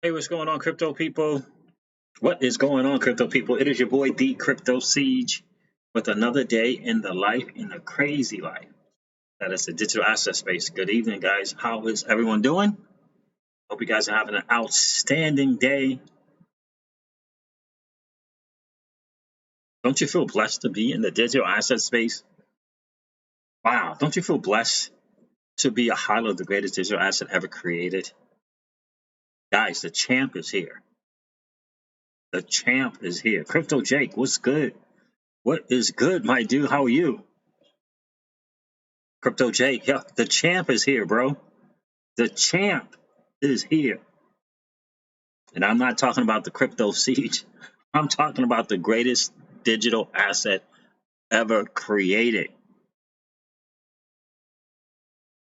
Hey, what's going on, crypto people? What is going on, crypto people? It is your boy, the Crypto Siege, with another day in the crazy life that is the digital asset space. Good evening, guys. How is everyone doing? Hope you guys are having an outstanding day. Don't you feel blessed to be in the digital asset space? Wow, don't you feel blessed to be a highlight of the greatest digital asset ever created? Guys, the champ is here. The champ is here. Crypto Jake, what's good? What is good, my dude? How are you? Crypto Jake, yeah, the champ is here, bro. The champ is here. And I'm not talking about the crypto siege. I'm talking about the greatest digital asset ever created.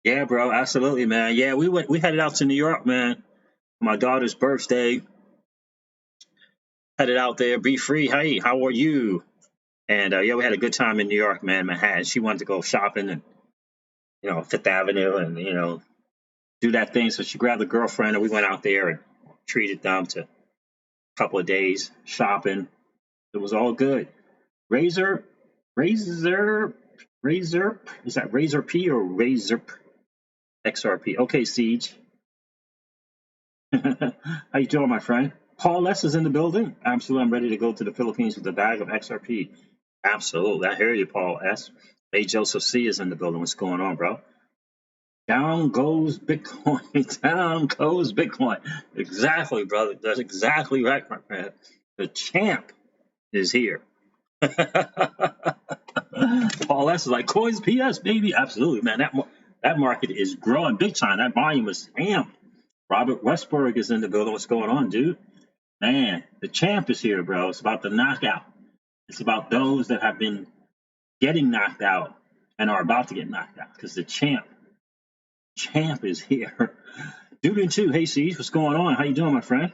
Yeah, bro, absolutely, man. Yeah, we headed out to New York, man. For my daughter's birthday. Headed out there, be free. Hey, how are you? And yeah, we had a good time in New York, man, Manhattan. She wanted to go shopping and Fifth Avenue and do that thing. So she grabbed a girlfriend and we went out there and treated them to a couple of days shopping. It was all good. Razor, Razor, Razor. Is that Razor P or Razor XRP? Okay, Siege. How you doing, my friend? Paul S is in the building. Absolutely, I'm ready to go to the Philippines with a bag of XRP. Absolutely, I hear you, Paul S. Hey, Joseph C is in the building. What's going on, bro? Down goes Bitcoin. Down goes Bitcoin. Exactly, brother. That's exactly right, my friend. The champ is here. Paul S is like coins PS baby, absolutely, man. That market is growing big time. That volume is amped. Robert Westberg is in the building. What's going on, dude? Man, the champ is here, bro. It's about the knockout. It's about those that have been getting knocked out and are about to get knocked out because the champ is here. Dude, in too. Hey, Siege, what's going on? How you doing, my friend?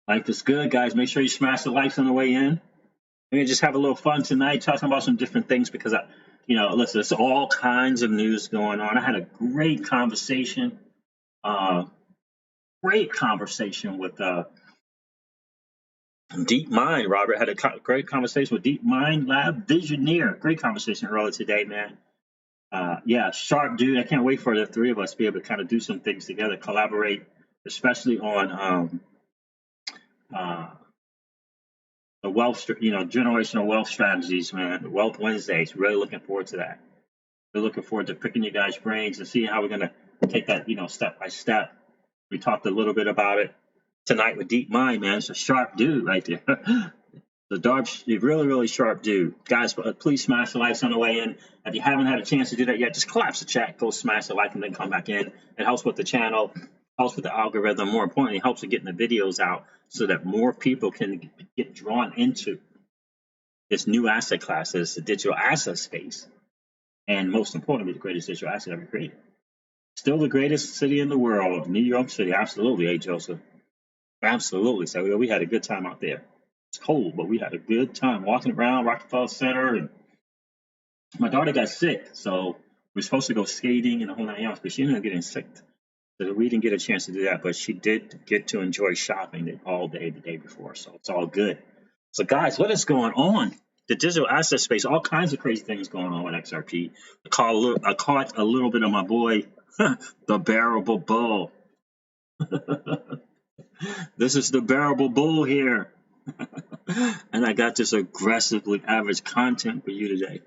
Life is good, guys. Make sure you smash the likes on the way in. We're gonna just have a little fun tonight, talking about some different things because listen, there's all kinds of news going on. I had a great conversation, uh, with Deep Mind. Robert had a great conversation with Deep Mind Lab Visioneer. Great conversation earlier today, man. Yeah, sharp dude. I can't wait for the three of us to be able to kind of do some things together, collaborate, especially on uh, the generational wealth strategies, man. The Wealth Wednesdays. Really looking forward to that. We're looking forward to picking you guys' brains and seeing how we're going to take that, step by step. We talked a little bit about it tonight with Deep Mind, man. It's a sharp dude right there. The dark, really, really sharp dude. Guys, please smash the likes on the way in. If you haven't had a chance to do that yet, just collapse the chat, go smash the like, and then come back in. It helps with the channel, helps with the algorithm. More importantly, it helps with getting the videos out so that more people can get drawn into this new asset class, this digital asset space. And most importantly, the greatest digital asset ever created. Still the greatest city in the world, New York City. Absolutely, hey, Joseph. Absolutely. So we had a good time out there. It's cold, but we had a good time walking around Rockefeller Center. And my daughter got sick, so we're supposed to go skating and the whole 9 yards, but she ended up getting sick. So we didn't get a chance to do that, but she did get to enjoy shopping all day the day before. So it's all good. So, guys, what is going on? The digital asset space, all kinds of crazy things going on with XRP. I caught a little bit of my boy, the bearable bull. This is the bearable bull here. And I got this aggressively average content for you today.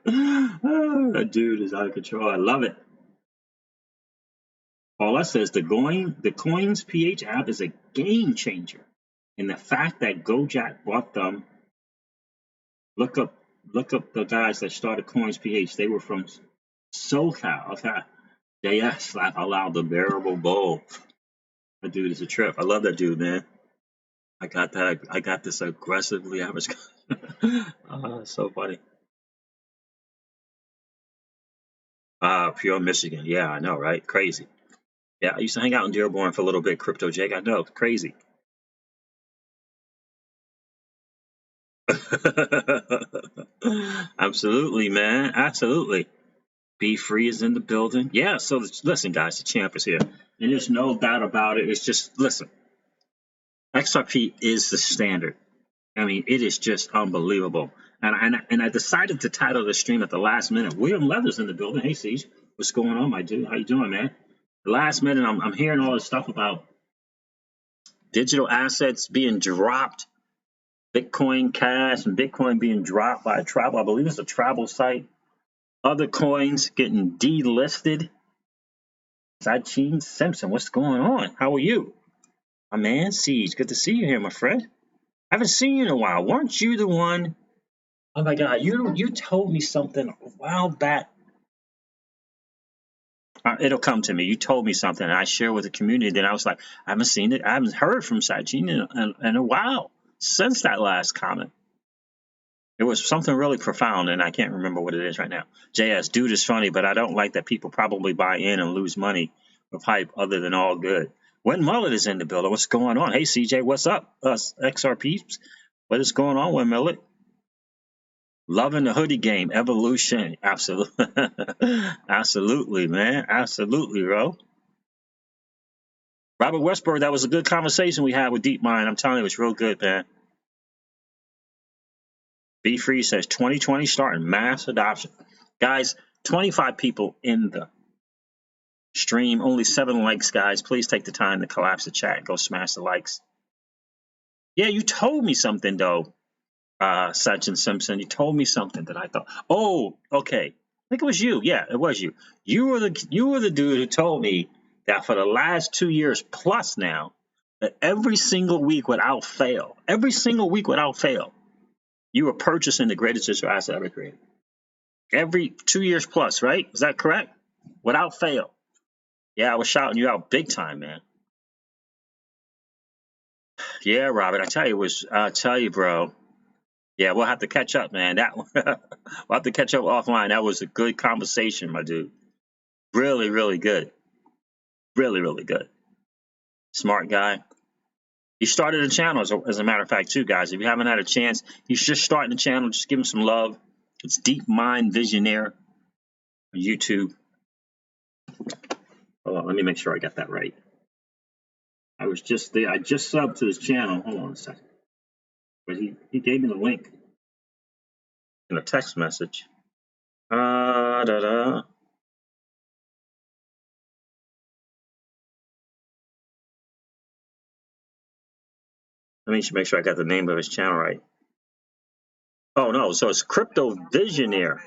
That dude is out of control. I love it. Paula says the Coins PH app is a game changer. And the fact that Gojek bought them, look up the guys that started Coins PH. They were from SoCal. Okay. Yeah, slap out loud, the bearable bull. That dude is a trip. I love that dude, man. I got that. I got this aggressively average. So funny. Pure Michigan. Yeah, I know, right? Crazy. Yeah, I used to hang out in Dearborn for a little bit. Crypto Jake. I know, crazy. Absolutely, man. Absolutely. Be free is in the building. Yeah. So listen, guys, the champ is here. And there's no doubt about it. It's just, listen, XRP is the standard. I mean, it is just unbelievable. And I decided to title the stream at the last minute. William Leather's in the building. Hey, Siege, what's going on, my dude? How you doing, man? The last minute, I'm hearing all this stuff about digital assets being dropped, Bitcoin Cash and Bitcoin being dropped by a travel. I believe it's a travel site. Other coins getting delisted. Sachin Simpson, what's going on? How are you? My man, Siege, good to see you here, my friend. I haven't seen you in a while. Weren't you the one? Oh my God, you told me something a while back. It'll come to me. You told me something, and I share with the community. Then I was like, I haven't seen it. I haven't heard from Sachin in a while since that last comment. It was something really profound, and I can't remember what it is right now. JS, dude is funny, but I don't like that people probably buy in and lose money with hype other than all good. When Mullet is in the building, what's going on? Hey, CJ, what's up? Us XRPs. What is going on with Mullet? Loving the hoodie game, evolution. Absolutely. Absolutely, man. Absolutely, bro. Robert Westberg, that was a good conversation we had with DeepMind. I'm telling you, it was real good, man. Be Free says 2020 starting mass adoption. Guys, 25 people in the stream, only 7 likes, guys. Please take the time to collapse the chat. Go smash the likes. Yeah, you told me something, though, Sachin Simpson. You told me something that I thought, oh, okay. I think it was you. Yeah, it was you. You were the dude who told me that for the last 2 years plus now, that every single week without fail, you were purchasing the greatest digital asset ever created. Every 2 years plus, right? Is that correct? Without fail. Yeah, I was shouting you out big time, man. Yeah, Robert, I tell you, bro. Yeah, we'll have to catch up, man. We'll have to catch up offline. That was a good conversation, my dude. Really, really good. Really, really good. Smart guy. He started a channel, as a matter of fact, too, guys. If you haven't had a chance, he's just starting the channel. Just give him some love. It's DeepMind Visionaire on YouTube. Hold on, let me make sure I got that right. I was just there. I just subbed to his channel. Hold on a second. But he gave me the link in a text message. Let me make sure I got the name of his channel right. Oh, no. So it's Crypto Visionaire.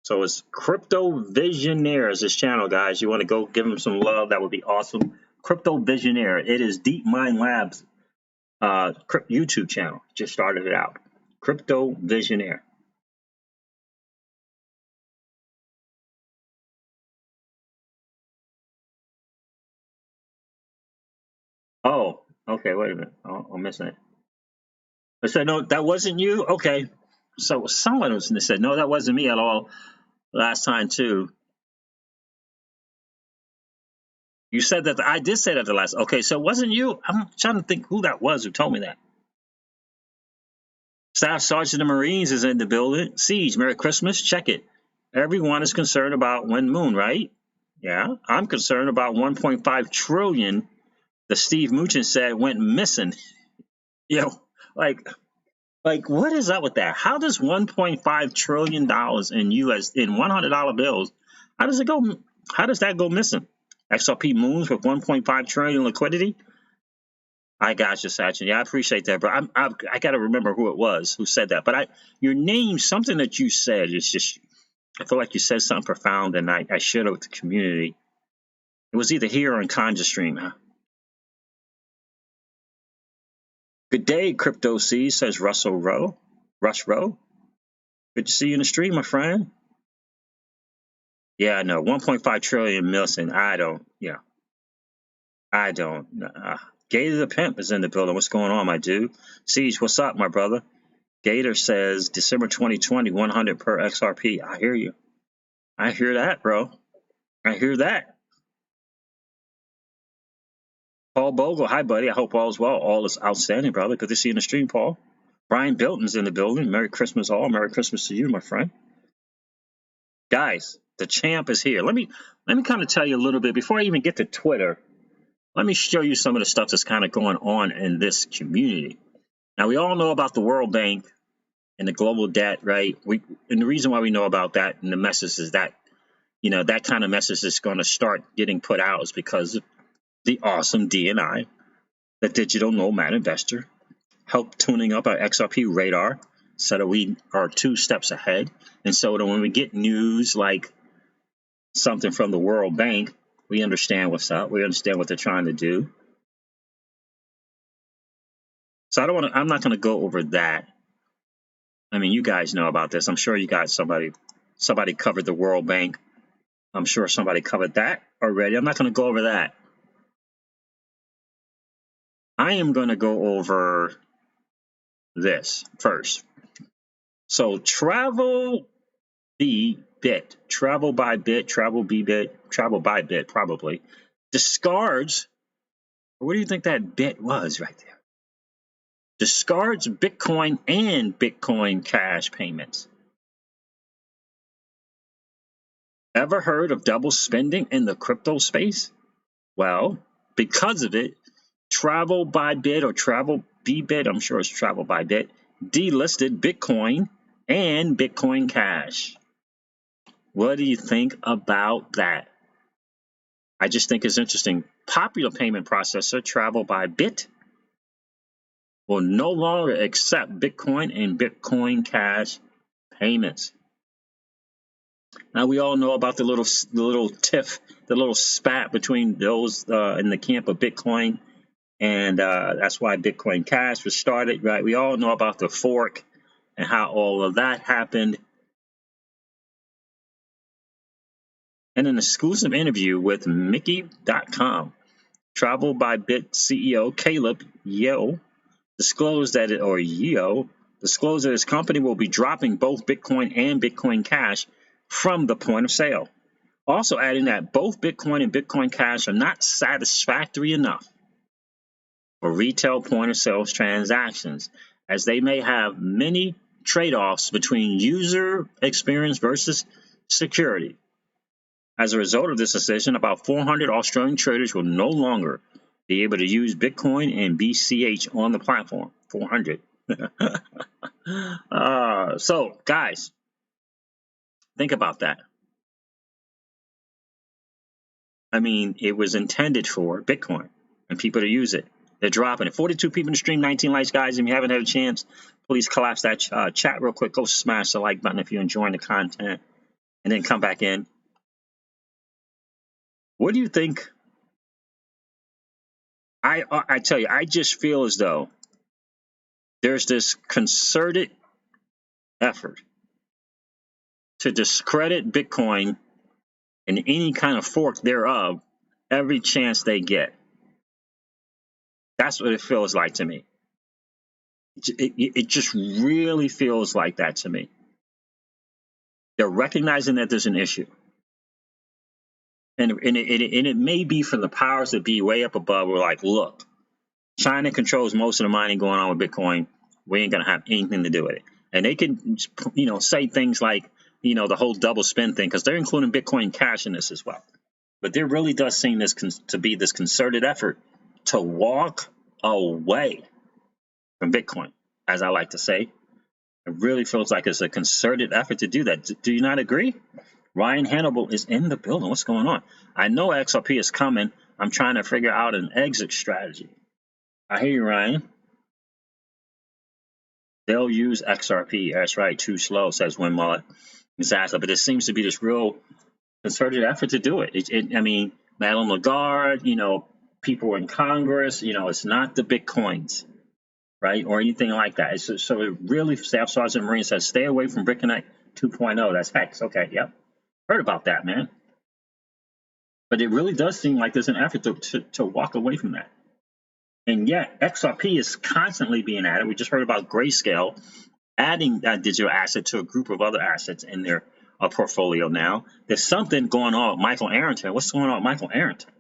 So it's Crypto Visionaire is his channel, guys. You want to go give him some love? That would be awesome. Crypto Visionaire. It is DeepMind Labs YouTube channel. Just started it out. Crypto Visionaire. Oh, okay. Wait a minute. Oh, I'm missing it. I said, no, that wasn't you? Okay. So someone was said, no, that wasn't me at all last time, too. You said that. I did say that the last. Okay, so it wasn't you? I'm trying to think who that was who told me that. Staff Sergeant of Marines is in the building. Siege, Merry Christmas. Check it. Everyone is concerned about Wind Moon, right? Yeah. I'm concerned about 1.5 trillion that Steve Mnuchin said went missing. You know, like what is up with that? How does 1.5 trillion dollars in $100 bills? How does it go? How does that go missing? XRP moons with 1.5 trillion liquidity. I got you, Sachin. Yeah, I appreciate that, bro. I got to remember who it was who said that. But your name, something that you said is just. I feel like you said something profound, and I shared it with the community. It was either here or in Conja Stream. Huh? Good day, Crypto C, says Rush Rowe. Good to see you in the stream, my friend. Yeah, no, 1.5 trillion missing. I don't. Gator the Pimp is in the building. What's going on, my dude? Siege, what's up, my brother? Gator says December 2020, 100 per XRP. I hear you. I hear that, bro. I hear that. Paul Bogle, hi, buddy. I hope all is well. All is outstanding, brother. Good to see you in the stream, Paul. Brian Bilton's in the building. Merry Christmas, all. Merry Christmas to you, my friend. Guys, The champ is here. Let me kind of tell you a little bit before I even get to Twitter. Let me show you some of the stuff that's kind of going on in this community. Now, we all know about the World Bank and the global debt, right? And the reason why we know about that and the message is that, that kind of message is going to start getting put out is because of the awesome DNI, the digital nomad investor, help tuning up our XRP radar so that we are 2 steps ahead. And so that when we get news like something from the World Bank, we understand what's up. We understand what they're trying to do. So I'm not going to go over that. I mean, you guys know about this. I'm sure you guys, somebody covered the World Bank. I'm sure somebody covered that already. I'm not going to go over that. I am going to go over this first. So Travel by Bit probably discards. What do you think that bit was right there? Discards Bitcoin and Bitcoin Cash payments. Ever heard of double spending in the crypto space? Well, because of it, Travel by Bit or Travel Bit, I'm sure it's Travel by Bit, delisted Bitcoin and Bitcoin Cash. What do you think about that? I just think it's interesting. Popular payment processor Travel by Bit will no longer accept Bitcoin and Bitcoin Cash payments. Now, we all know about the little tiff, the little spat between those in the camp of Bitcoin, and that's why Bitcoin Cash was started, right? We all know about the fork and how all of that happened. In an exclusive interview with Mickey.com, Travel by Bit CEO Caleb Yeo disclosed that his company will be dropping both Bitcoin and Bitcoin Cash from the point of sale. Also adding that both Bitcoin and Bitcoin Cash are not satisfactory enough for retail point of sales transactions, as they may have many trade-offs between user experience versus security. As a result of this decision, about 400 Australian traders will no longer be able to use Bitcoin and BCH on the platform. 400. So, guys, think about that. I mean, it was intended for Bitcoin and people to use it. They're dropping it. 42 people in the stream, 19 likes, guys. If you haven't had a chance, please collapse that chat real quick. Go smash the like button if you're enjoying the content, and then come back in. What do you think? I tell you, I just feel as though there's this concerted effort to discredit Bitcoin and any kind of fork thereof every chance they get. That's what it feels like to me. It just really feels like that to me. They're recognizing that there's an issue. And it may be from the powers that be way up above. We're like, look, China controls most of the mining going on with Bitcoin. We ain't going to have anything to do with it. And they can, say things like, the whole double spend thing, because they're including Bitcoin Cash in this as well. But there really does seem to be this concerted effort to walk away from Bitcoin, as I like to say. It really feels like it's a concerted effort to do that. Do you not agree? Ryan Hannibal is in the building. What's going on? I know XRP is coming. I'm trying to figure out an exit strategy. I hear you, Ryan. They'll use XRP. That's right. Too slow, says Win Mullet. Exactly. But there seems to be this real concerted effort to do it. I mean, Madeleine Lagarde, people in Congress, it's not the Bitcoins, right? Or anything like that. So it really, Staff Sergeant Marine says, stay away from BitConnect 2.0. That's hex. Okay, yep. Heard about that, man. But it really does seem like there's an effort to walk away from that. And yet, XRP is constantly being added. We just heard about Grayscale adding that digital asset to a group of other assets in their portfolio now. There's something going on with Michael Arrington. What's going on with Michael Arrington?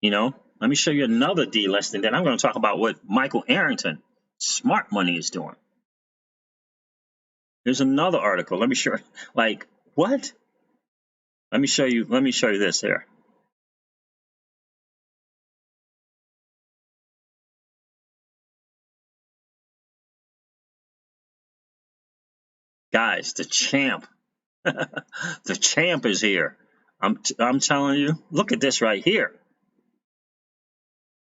Let me show you another delisting. Then I'm going to talk about what Michael Arrington, smart money, is doing. There's another article. Let me show you. Like, what? Let me show you this here. Guys, the champ. The champ is here. I'm telling you, look at this right here.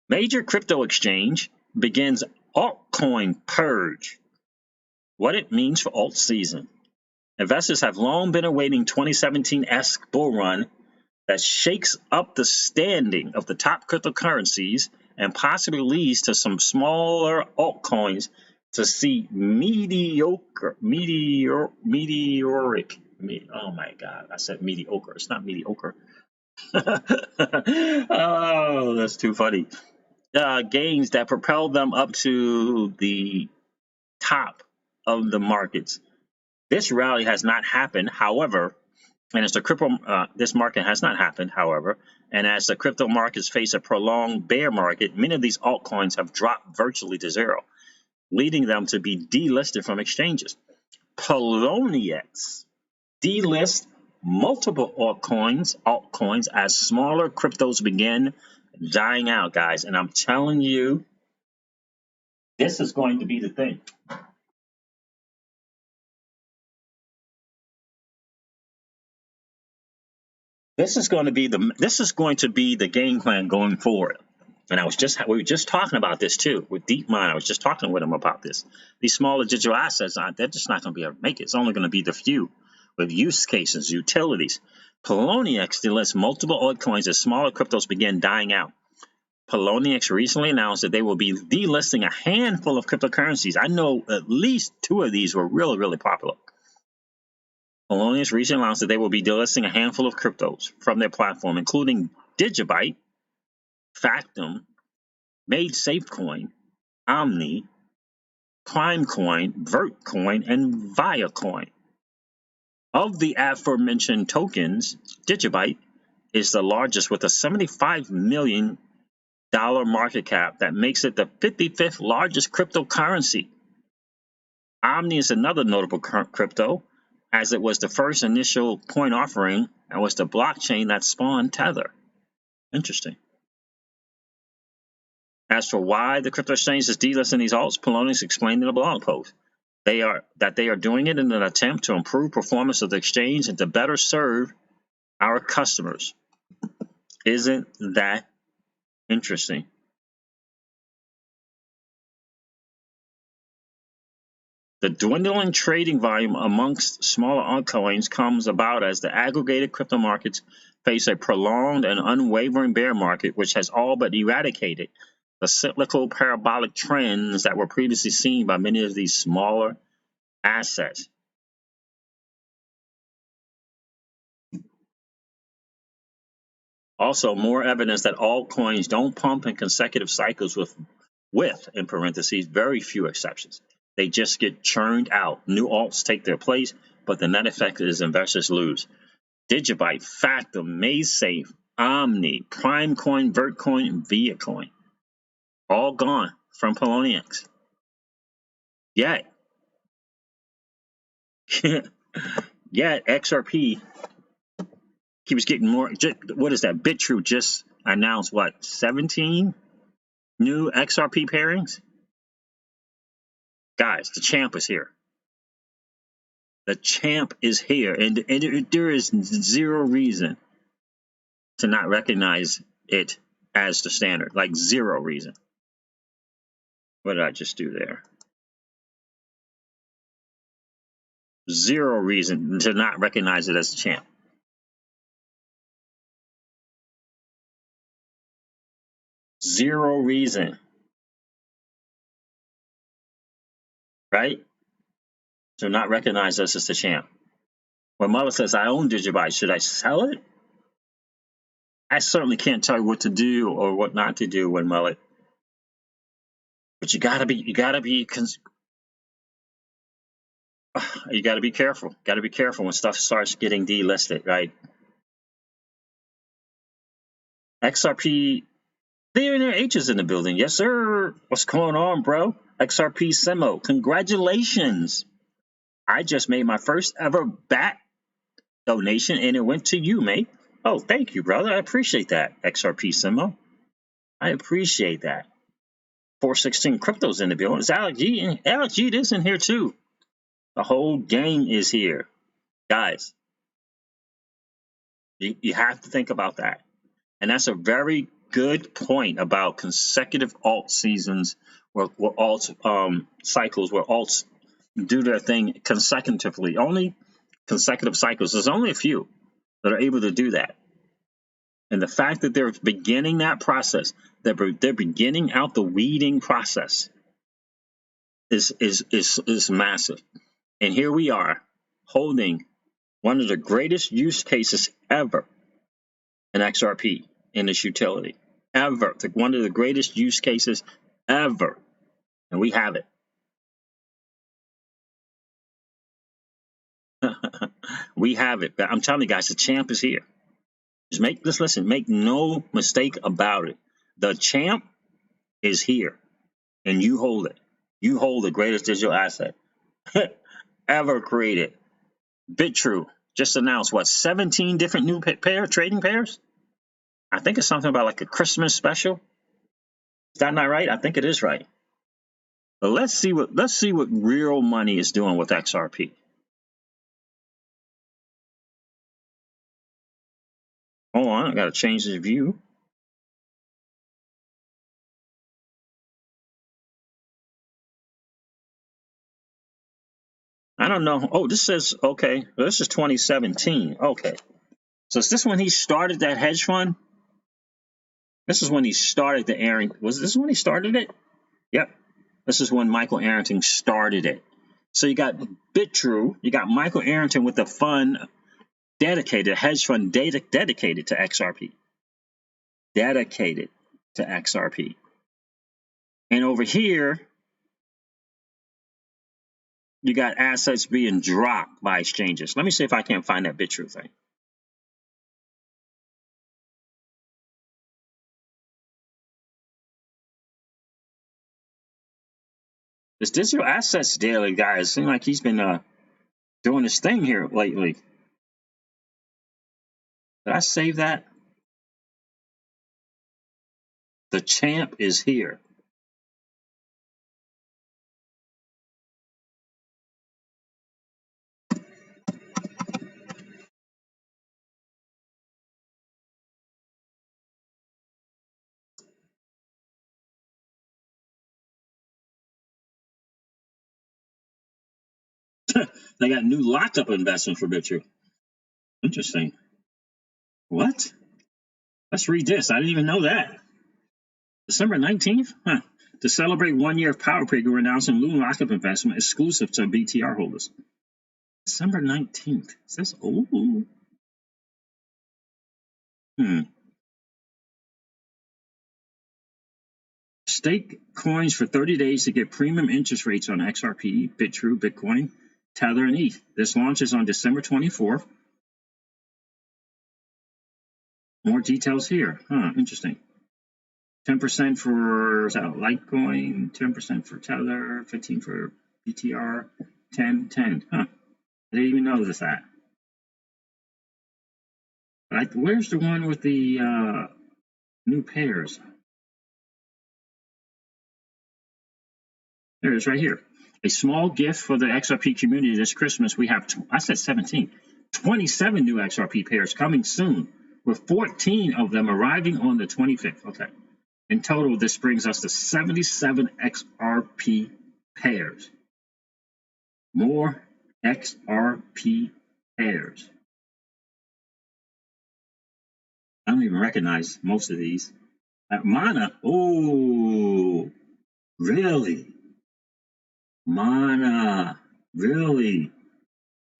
Major crypto exchange begins altcoin purge. What it means for alt season. Investors have long been awaiting 2017-esque bull run that shakes up the standing of the top cryptocurrencies and possibly leads to some smaller altcoins to see meteoric. Oh my God, I said mediocre. It's not mediocre. Oh, that's too funny. Gains that propel them up to the top of the markets. This rally has not happened, however, and as the this market has not happened, however, and as the crypto markets face a prolonged bear market, many of these altcoins have dropped virtually to zero, leading them to be delisted from exchanges. Poloniex delist multiple altcoins as smaller cryptos begin dying out, guys. And I'm telling you, this is going to be the thing. This is going to be the game plan going forward. And we were just talking about this too with DeepMind. I was just talking with him about this. These smaller digital assets they're just not going to be able to make it. It's only going to be the few with use cases, utilities. Poloniex delists multiple altcoins as smaller cryptos begin dying out. Poloniex recently announced that they will be delisting a handful of cryptocurrencies. I know at least 2 of these were really, really popular. Poloniex recently announced that they will be delisting a handful of cryptos from their platform, including Digibyte, Factom, Made SafeCoin, Omni, PrimeCoin, Vertcoin, and Viacoin. Of the aforementioned tokens, Digibyte is the largest with a $75 million market cap that makes it the 55th largest cryptocurrency. Omni is another notable crypto, as it was the first initial coin offering and was the blockchain that spawned Tether. Interesting. As for why the crypto exchange is delisting these alts, Poloniex explained in a blog post. They are doing it in an attempt to improve performance of the exchange and to better serve our customers. Isn't that interesting? The dwindling trading volume amongst smaller altcoins comes about as the aggregated crypto markets face a prolonged and unwavering bear market, which has all but eradicated the cyclical parabolic trends that were previously seen by many of these smaller assets. Also, more evidence that altcoins don't pump in consecutive cycles with in parentheses, very few exceptions. They just get churned out. New alts take their place, but the net effect is investors lose. Digibyte, Factom, MadeSafe, Omni, PrimeCoin, Vertcoin, and Viacoin. All gone from Poloniex. Yet XRP keeps getting more. What is that? BitTrue just announced, 17 new XRP pairings? Guys, the champ is here. The champ is here, and there is zero reason to not recognize it as the standard. Like, zero reason. What did I just do there? Zero reason to not recognize it as the champ. Zero reason. Right? To not recognize us as the champ. When Mother says, I own Digibyte, should I sell it? I certainly can't tell you what to do or what not to do when Mullet. But you gotta be careful. Gotta be careful when stuff starts getting delisted, right? XRP, Billionaire H is in the building. Yes, sir. What's going on, bro? XRP Simo, congratulations. I just made my first ever bet donation, and it went to you, mate. Oh, thank you, brother. I appreciate that, XRP Simo. I appreciate that. 416 Crypto's in the building. Is Alex G? Alex G is in here too. The whole gang is here. Guys, you have to think about that. And that's a very good point about consecutive alt seasons where alt cycles where alts do their thing consecutively. Only consecutive cycles. There's only a few that are able to do that. And the fact that they're beginning that process, they're beginning out the weeding process is massive. And here we are holding one of the greatest use cases ever in XRP in this utility. Ever. One of the greatest use cases ever. And we have it. We have it. I'm telling you guys, the champ is here. Just listen, make no mistake about it. The champ is here. And you hold it. You hold the greatest digital asset ever created. BitTrue just announced, 17 different new trading pairs? I think it's something about like a Christmas special. Is that not right? I think it is right. But let's see what real money is doing with XRP. Hold on, I gotta change the view. I don't know. Oh, this says, okay, this is 2017. Okay. So is this when he started that hedge fund? This is when he started the Arrington. Was this when he started it? Yep. This is when Michael Arrington started it. So you got BitTrue, you got Michael Arrington with the fund dedicated, hedge fund dedicated to XRP. Dedicated to XRP. And over here, you got assets being dropped by exchanges. Let me see if I can find that BitTrue thing. This digital assets daily guy seems like he's been doing his thing here lately. Did I save that? The champ is here. They got new lockup investment for BitTrue. Interesting. What? Let's read this. I didn't even know that. December 19th? Huh. To celebrate 1 year of PowerPig, we're announcing new lockup investment exclusive to BTR holders. December 19th. Is this old? Stake coins for 30 days to get premium interest rates on XRP, BitTrue, Bitcoin, Tether, and ETH. This launches on December 24th. More details here. Interesting. 10% for Litecoin, 10% for Tether, 15% for BTR, 10. I didn't even know this. Where's the one with the new pairs? There it is right here. A small gift for the XRP community this Christmas. We have, I said 17, 27 new XRP pairs coming soon, with 14 of them arriving on the 25th. Okay. In total, this brings us to 77 XRP pairs. More XRP pairs. I don't even recognize most of these. Mana. Oh, really? Mana. Really?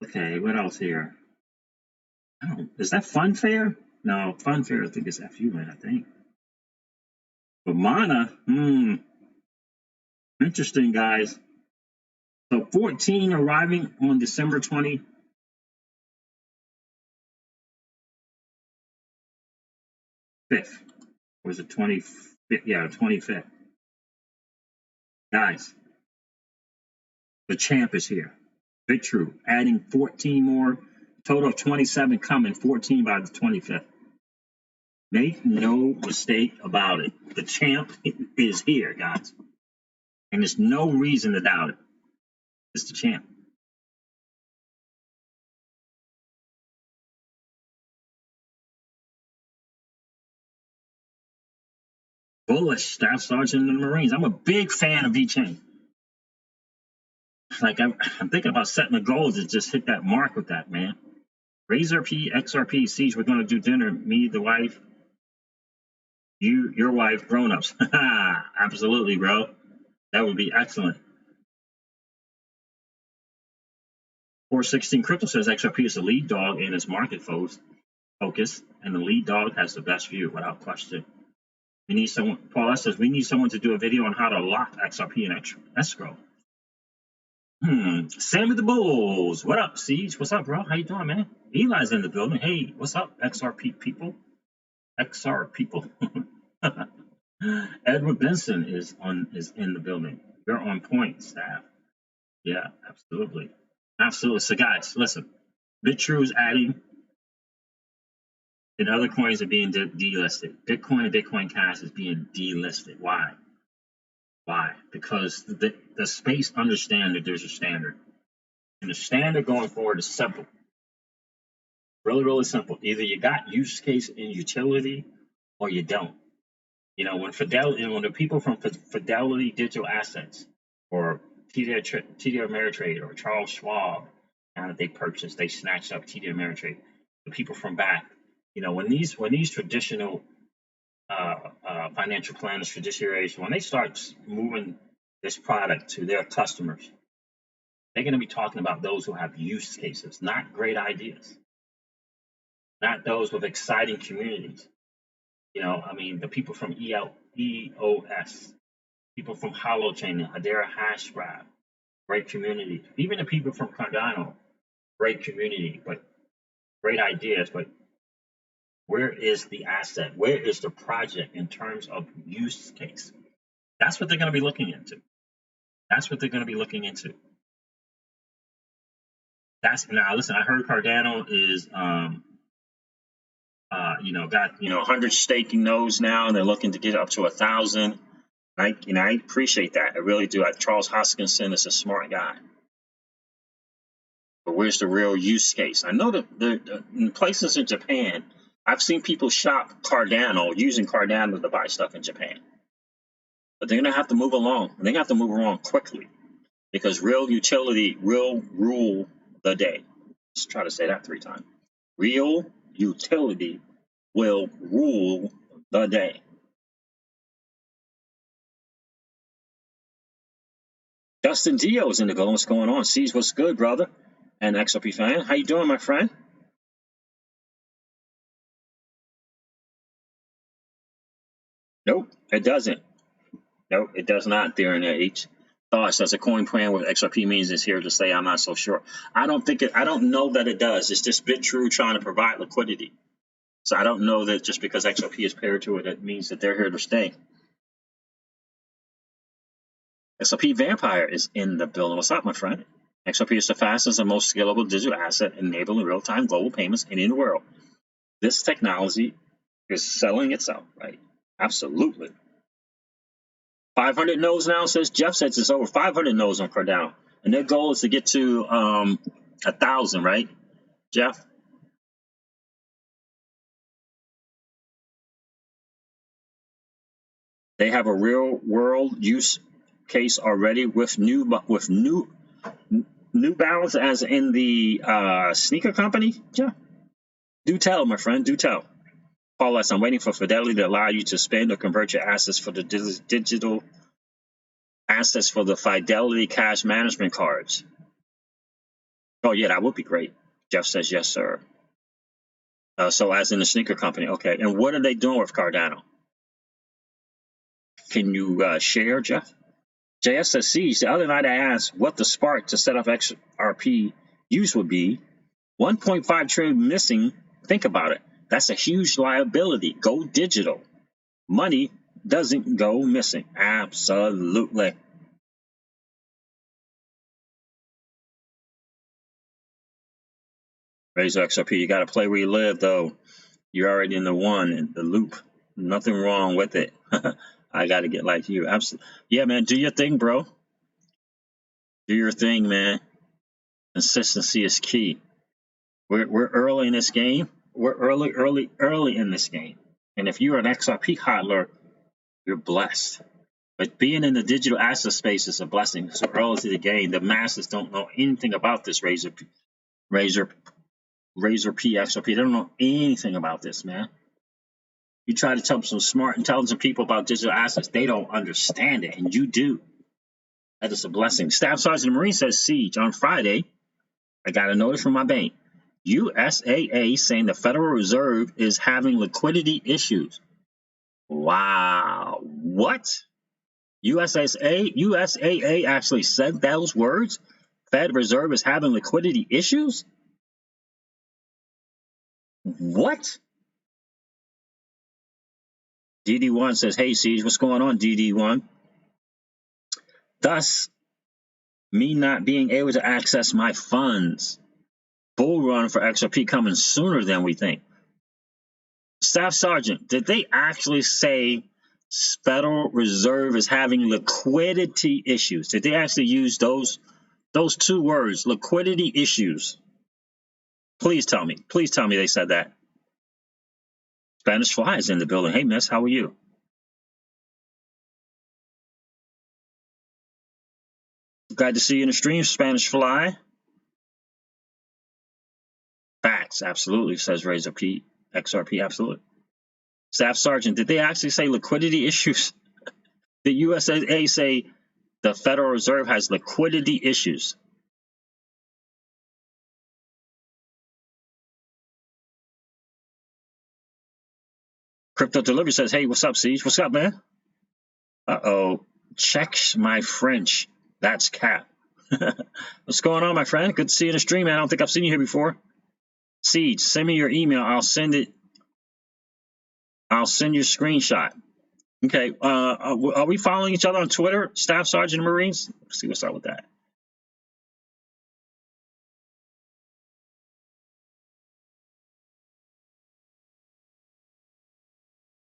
Okay, what else here? Is that Funfair? No, Funfair, I think it's FU, man, I think. But Mana, interesting, guys. So 14 arriving on December 25th. Or is it 25th? Yeah, 25th. Guys, the champ is here. BitTrue adding 14 more Total of 27 coming, 14 by the 25th. Make no mistake about it. The champ is here, guys. And there's no reason to doubt it. It's the champ. Bullish, Staff Sergeant in the Marines. I'm a big fan of V-Chain. Like, I'm thinking about setting a goal to just hit that mark with that, man. Razor P, XRP, Siege, we're going to do dinner. Me, the wife, you, your wife, grown-ups. Absolutely, bro. That would be excellent. 416 Crypto says XRP is the lead dog in its market focus, and the lead dog has the best view, without question. We need someone, Paul S. says, we need someone to do a video on how to lock XRP in escrow. Sammy the Bulls. What up, Siege? What's up, bro? How you doing, man? Eli's in the building. Hey, what's up, XRP people? XR people. Edward Benson is in the building. You're on point, staff. Yeah, absolutely. Absolutely. So guys, listen. BitTrue is adding, and other coins are being delisted. Bitcoin and Bitcoin Cash is being delisted. Why? Why? Because the space understands that there's a standard. And the standard going forward is simple. Really, really simple. Either you got use case and utility or you don't. You know, when the people from Fidelity Digital Assets or TD Ameritrade or Charles Schwab, now that they purchased, they snatched up TD Ameritrade. The people from back, you know, when these traditional financial planners, fiduciaries, when they start moving this product to their customers, they're going to be talking about those who have use cases, not great ideas, not those with exciting communities. You know, I mean, the people from EOS, people from Holochain, Hedera Hashgraph, great community. Even the people from Cardano, great community, but great ideas. But where is the asset? Where is the project in terms of use case? That's what they're going to be looking into. That's what they're going to be looking into. Now listen, I heard Cardano is got 100 staking nodes now, and they're looking to get up to 1,000. I appreciate that. I really do. Charles Hoskinson is a smart guy. But where's the real use case? I know that in places in Japan, I've seen people shop Cardano, using Cardano to buy stuff in Japan. But they're going to have to move along. They're going to have to move along quickly, because real utility will rule the day. Let's try to say that 3 times. Real utility will rule the day. Justin Dio is in the building. What's going on? Sees what's good, brother? And XRP fan, how you doing, my friend? Nope, it doesn't. Nope, it does not. There in H. Thoughts, does a coin plan with XRP means is here to stay? I'm not so sure. I don't know that it does. It's just BitTrue trying to provide liquidity. So I don't know that just because XRP is paired to it, it means that they're here to stay. XRP Vampire is in the building. What's up, my friend? XRP is the fastest and most scalable digital asset enabling real-time global payments in the world. This technology is selling itself, right? Absolutely. 500 nodes now, says Jeff says it's over 500 nodes on Cardano. And their goal is to get to 1,000, right, Jeff? They have a real-world use case already with New Balance, as in the sneaker company. Yeah, do tell, my friend, do tell. Paul S., I'm waiting for Fidelity to allow you to spend or convert your assets for the digital assets for the Fidelity cash management cards. Oh yeah, that would be great. Jeff says yes, sir. So as in the sneaker company, okay. And what are they doing with Cardano? Can you share, Jeff? JS says, Siege, the other night I asked what the spark to set up XRP use would be. 1.5 trillion missing. Think about it. That's a huge liability. Go digital. Money doesn't go missing. Absolutely. Razor XRP, you got to play where you live, though. You're already in the one, in the loop. Nothing wrong with it. I got to get like you. Absolutely. Yeah, man, do your thing, bro. Do your thing, man. Consistency is key. We're early in this game. We're early in this game. And if you're an XRP hodler, you're blessed. But being in the digital asset space is a blessing. So early to the game, the masses don't know anything about this Razor P, XRP. They don't know anything about this, man. You try to tell some smart, intelligent people about digital assets, they don't understand it, and you do. That is a blessing. Staff Sergeant Marine says, Siege, on Friday, I got a notice from my bank. USAA saying the Federal Reserve is having liquidity issues. Wow. What? USAA actually said those words? Fed Reserve is having liquidity issues? What? DD1 says, hey, Siege, what's going on, DD1? Thus, me not being able to access my funds. Bull run for XRP coming sooner than we think. Staff Sergeant, did they actually say Federal Reserve is having liquidity issues? Did they actually use those two words, liquidity issues? Please tell me. Please tell me they said that. Spanish Fly is in the building. Hey, miss, how are you? Glad to see you in the stream, Spanish Fly. Facts, absolutely, says Razor P. XRP, absolutely. Staff Sergeant, did they actually say liquidity issues? The USAA say the Federal Reserve has liquidity issues. Crypto Delivery says, hey, what's up, Siege? What's up, man? Uh-oh. Check my French. That's cap. What's going on, my friend? Good to see you in the stream, man. I don't think I've seen you here before. Siege, send me your email. I'll send it. I'll send you a screenshot. Okay. Are we following each other on Twitter, Staff Sergeant Marines? Let's see what's up with that.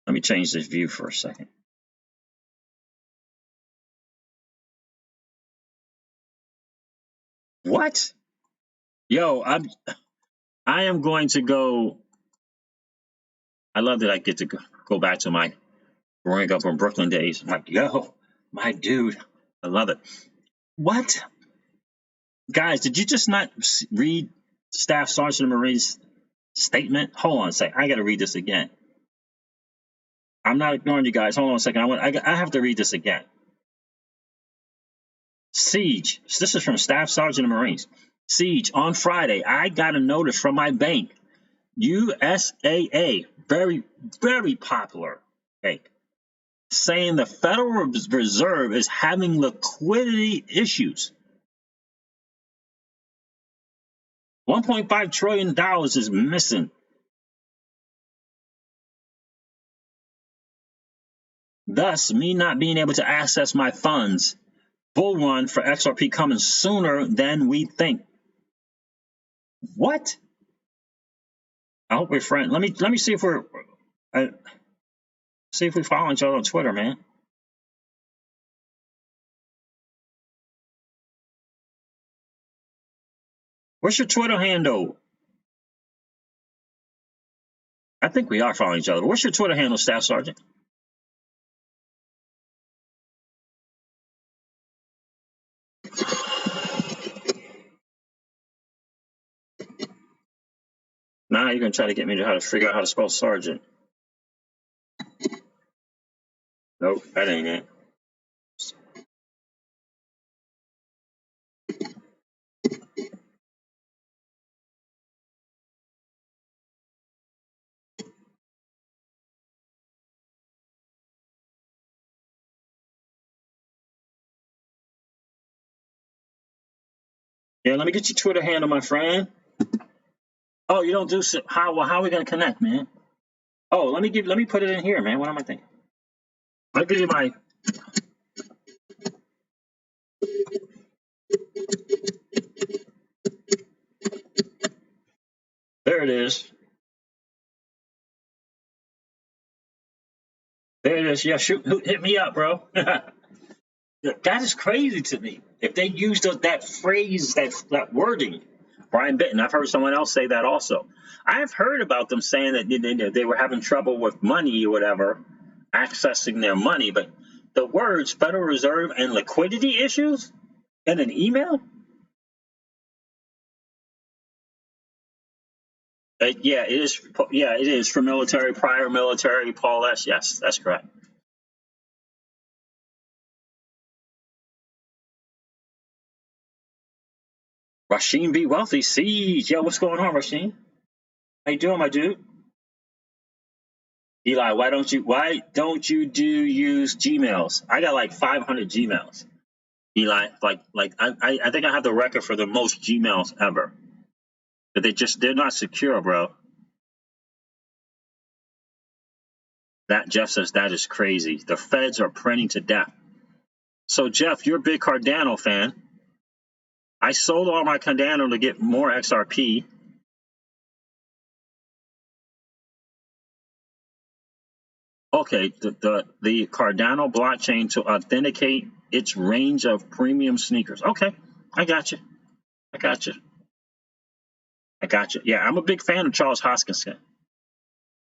Let me change this view for a second. What? Yo, I am going to go. I love that I get to go back to my growing up in Brooklyn days. I'm like, yo, my dude, I love it. What? Guys, did you just not read Staff Sergeant Marie's statement? Hold on a second. I got to read this again. I'm not ignoring you guys. Hold on a second. I have to read this again. Siege. This is from Staff Sergeant Marines. Siege, on Friday, I got a notice from my bank. USAA, very, very popular bank, saying the Federal Reserve is having liquidity issues. $1.5 trillion is missing. Thus, me not being able to access my funds. Bull run for XRP coming sooner than we think. What? I hope we're friends. Let me see if we're see if we follow each other on Twitter, man. What's your Twitter handle? I think we are following each other. What's your Twitter handle, Staff Sergeant? Now you're gonna try to get me to figure out how to spell sergeant. Nope, that ain't it. Yeah, let me get your Twitter handle, my friend. Oh, you don't do so. How are we gonna connect, man? Oh, let me put it in here, man. What am I thinking? I'll give you my. There it is. There it is. Yeah, shoot, hit me up, bro. That is crazy to me. If they used that phrase, that wording, Brian Bitton, I've heard someone else say that also. I've heard about them saying that they were having trouble with money or whatever, accessing their money, but the words Federal Reserve and liquidity issues in an email? Yeah, it is. Yeah, it is for military, prior military, Paul S. Yes, that's correct. Rasheen B. Wealthy, Siege. Yo, what's going on, Rasheen? How you doing, my dude? Eli, why don't you use Gmails? I got like 500 Gmails. Eli, I think I have the record for the most Gmails ever. But they're not secure, bro. That Jeff says that is crazy. The feds are printing to death. So Jeff, you're a big Cardano fan. I sold all my Cardano to get more XRP. Okay, the Cardano blockchain to authenticate its range of premium sneakers. Okay, I got you. I got you. I got you. Yeah, I'm a big fan of Charles Hoskinson,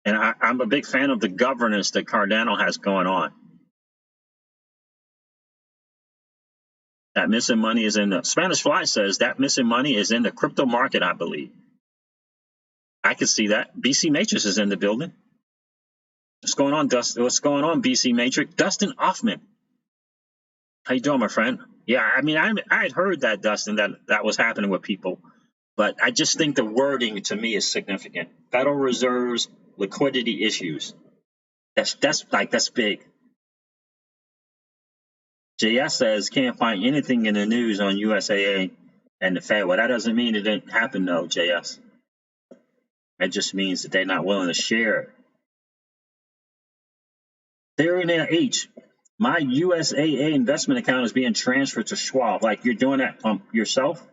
and I'm a big fan of the governance that Cardano has going on. That missing money is in the Spanish Fly says that missing money is in the crypto market, I believe. I can see that. BC Matrix is in the building. What's going on, Dustin? What's going on, BC Matrix? Dustin Offman. How you doing, my friend? Yeah, I mean, I had heard that, Dustin, that was happening with people, but I just think the wording to me is significant. Federal Reserve's liquidity issues. That's big. JS says can't find anything in the news on USAA and the Fed. Well, that doesn't mean it didn't happen, though, JS. That just means that they're not willing to share it. There in there, H. My USAA investment account is being transferred to Schwab. Like you're doing that yourself?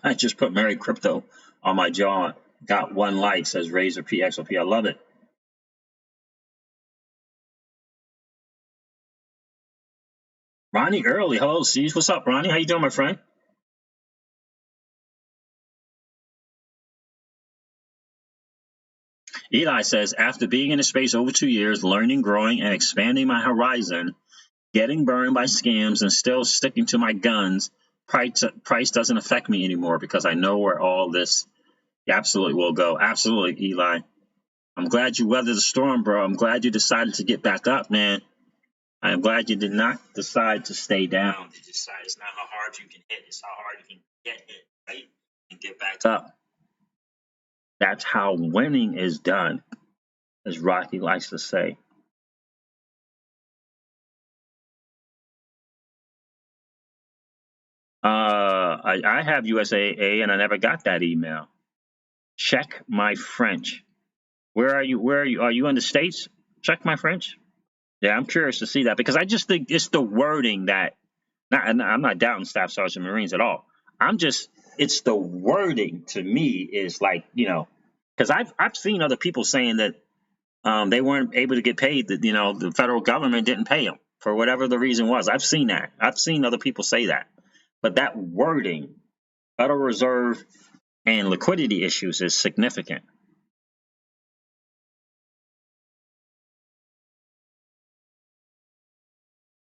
I just put Merry Crypto on my jaw. Got one like, says Razor PXOP. I love it. Ronnie Early. Hello, Siege. What's up, Ronnie? How you doing, my friend? Eli says, after being in the space over 2 years, learning, growing, and expanding my horizon, getting burned by scams and still sticking to my guns, price doesn't affect me anymore because I know where all this absolutely will go. Absolutely, Eli. I'm glad you weathered the storm, bro. I'm glad you decided to get back up, man. I'm glad you did not decide to stay down. You decide it's not how hard you can hit, it's how hard you can get hit, right? And get back up. That's how winning is done, as Rocky likes to say. I have USAA and I never got that email. Check my French. Where are you? Where are you? Are you in the States? Check my French. Yeah, I'm curious to see that because I just think it's the wording that. I'm not doubting Staff Sergeant Marines at all. It's the wording to me is like because I've seen other people saying that they weren't able to get paid. That the federal government didn't pay them for whatever the reason was. I've seen that. I've seen other people say that. But that wording, Federal Reserve and liquidity issues, is significant.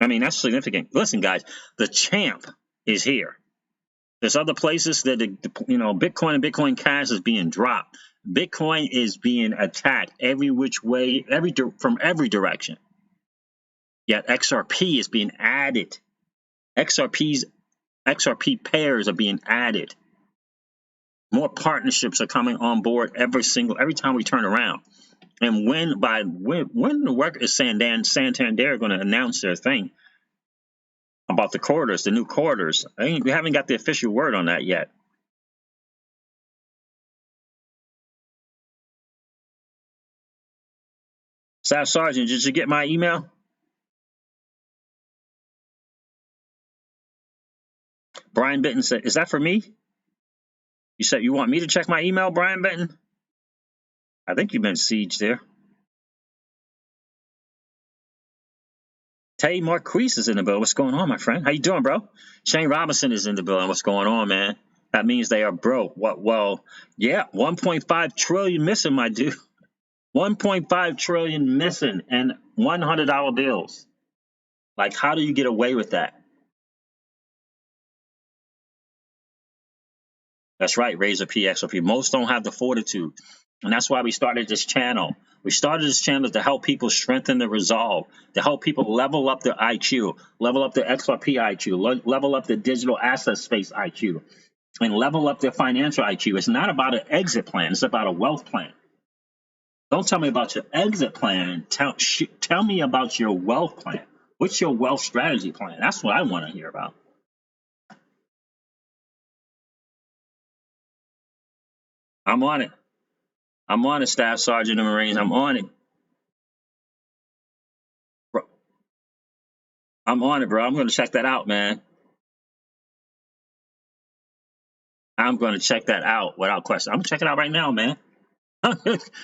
I mean, that's significant. Listen, guys, the champ is here. There's other places that Bitcoin and Bitcoin Cash is being dropped. Bitcoin is being attacked every which way, from every direction. Yet XRP is being added. XRP pairs are being added. More partnerships are coming on board every time we turn around. And when the work is Santander are going to announce their thing about the corridors, the new corridors. We haven't got the official word on that yet. Staff Sergeant, did you get my email? Brian Benton said, is that for me? You said you want me to check my email, Brian Benton? I think you've been sieged there. Tay Marquise is in the bill. What's going on, my friend? How you doing, bro? Shane Robinson is in the bill. What's going on, man? That means they are broke. What? Well, yeah, 1.5 trillion missing, my dude. 1.5 trillion missing and $100 bills. Like, how do you get away with that? That's right, Razor P, XRP. Most don't have the fortitude. And that's why we started this channel. We started this channel to help people strengthen their resolve, to help people level up their IQ, level up their XRP IQ, level up their digital asset space IQ, and level up their financial IQ. It's not about an exit plan. It's about a wealth plan. Don't tell me about your exit plan. Tell me about your wealth plan. What's your wealth strategy plan? That's what I want to hear about. I'm on it. I'm on it, Staff Sergeant of Marines. I'm on it. Bro. I'm on it, bro. I'm going to check that out, man. I'm going to check that out without question. I'm going to check it out right now, man.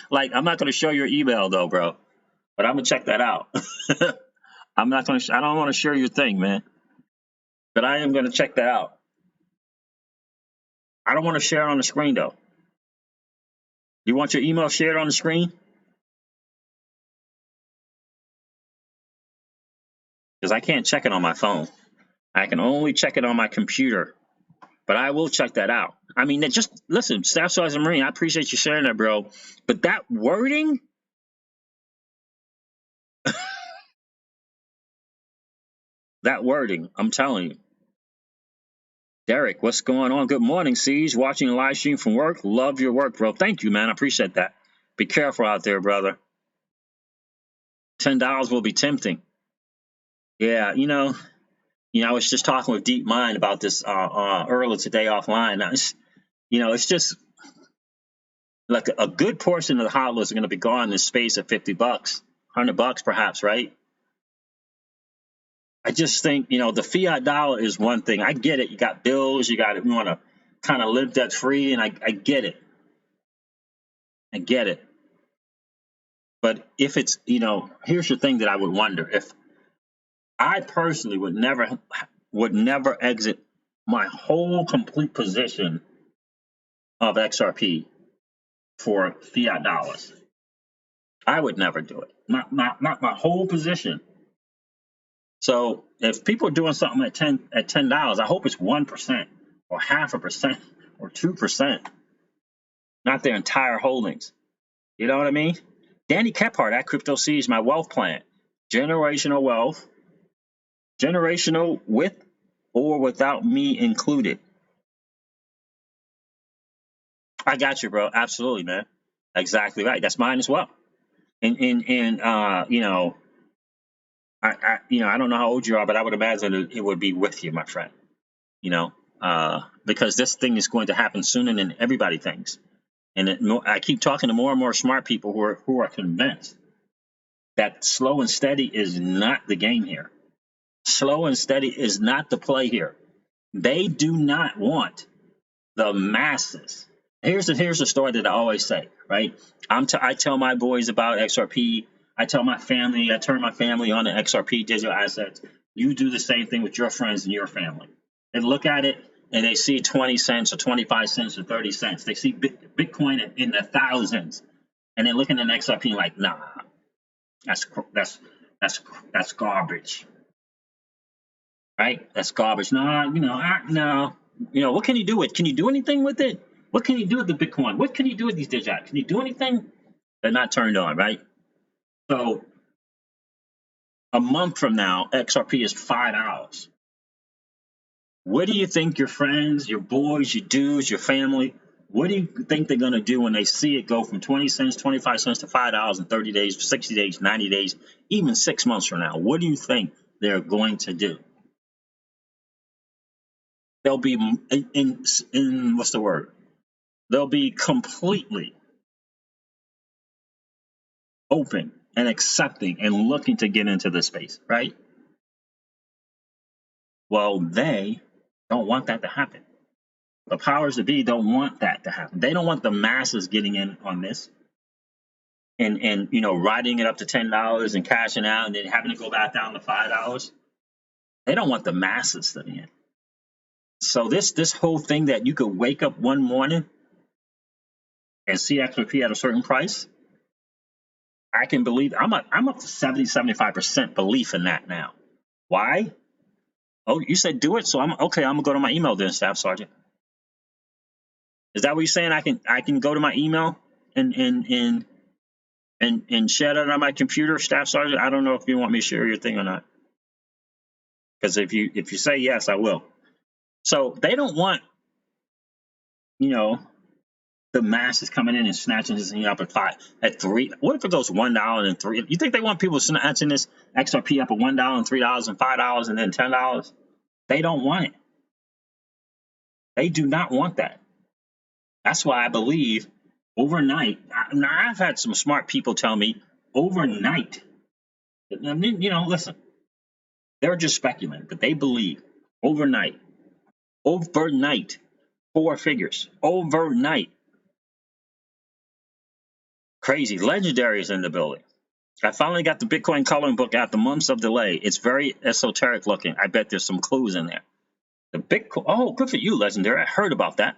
Like, I'm not going to show your email, though, bro. But I'm going to check that out. I'm not going to, I don't want to share your thing, man. But I am going to check that out. I don't want to share it on the screen, though. You want your email shared on the screen? Because I can't check it on my phone. I can only check it on my computer. But I will check that out. I mean, just listen, Staff Sergeant Marine, I appreciate you sharing that, bro. But that wording, I'm telling you. Derek, what's going on? Good morning, Siege. Watching a live stream from work. Love your work, bro. Thank you, man. I appreciate that. Be careful out there, brother. $10 will be tempting. Yeah, I was just talking with Deep Mind about this earlier today offline. It's just like a good portion of the hodlers are going to be gone in the space of $50, $100 perhaps, right? I just think, the fiat dollar is one thing. I get it. You got bills. You want to kind of live debt free. And I get it. I get it. But if it's, here's the thing that I would wonder. If I personally would never exit my whole complete position of XRP for fiat dollars. I would never do it. Not my whole position. So if people are doing something at $10, I hope it's 1% or 0.5% or 2%, not their entire holdings. You know what I mean? Danny Kephart at Crypto Siege, my wealth plan. Generational wealth. Generational with or without me included. I got you, bro. Absolutely, man. Exactly right. That's mine as well. And I don't know how old you are, but I would imagine it would be with you, my friend. Because this thing is going to happen sooner than everybody thinks. And I keep talking to more and more smart people who are convinced that slow and steady is not the game here. Slow and steady is not the play here. They do not want the masses. Here's the story that I always say, right? I tell my boys about XRP. I tell my family, I turn my family on to XRP digital assets. You do the same thing with your friends and your family. They look at it and they see 20 cents or 25 cents or 30 cents. They see Bitcoin in the thousands, and they're looking at XRP like, nah, that's garbage, right? That's garbage. No, no. What can you do with it? Can you do anything with it? What can you do with the Bitcoin? What can you do with these digital? Can you do anything? They're not turned on, right? So a month from now, XRP is $5. What do you think your friends, your boys, your dudes, your family, what do you think they're going to do when they see it go from 20 cents, 25 cents to $5 in 30 days, 60 days, 90 days, even 6 months from now? What do you think they're going to do? They'll be in what's the word? They'll be completely open and accepting and looking to get into this space, right? Well, they Don't want that to happen. The powers that be don't want that to happen. They don't want the masses getting in on this and riding it up to $10 and cashing out and then having to go back down to $5. They don't want the masses to be in. So this whole thing that you could wake up one morning and see XRP at a certain price, I can believe. I'm up to 70-75% belief in that now. Why? Oh, you said do it, so I'm okay. I'm gonna go to my email then, Staff Sergeant. Is that what you're saying? I can go to my email and share that on my computer, Staff Sergeant. I don't know if you want me to share your thing or not. Because if you say yes, I will. So they don't want, the masses coming in and snatching this thing up at $3. What if it goes $1 and $3? You think they want people snatching this XRP up at $1 and $3 and $5 and then $10? They don't want it. They do not want that. That's why I believe overnight. Now I've had some smart people tell me overnight. I mean, listen, they're just speculating, but they believe overnight, 4 figures, overnight. Crazy. Legendary is in the building. I finally got the Bitcoin coloring book after months of delay. It's very esoteric looking. I bet there's some clues in there. The Bitcoin. Oh, good for you, Legendary. I heard about that.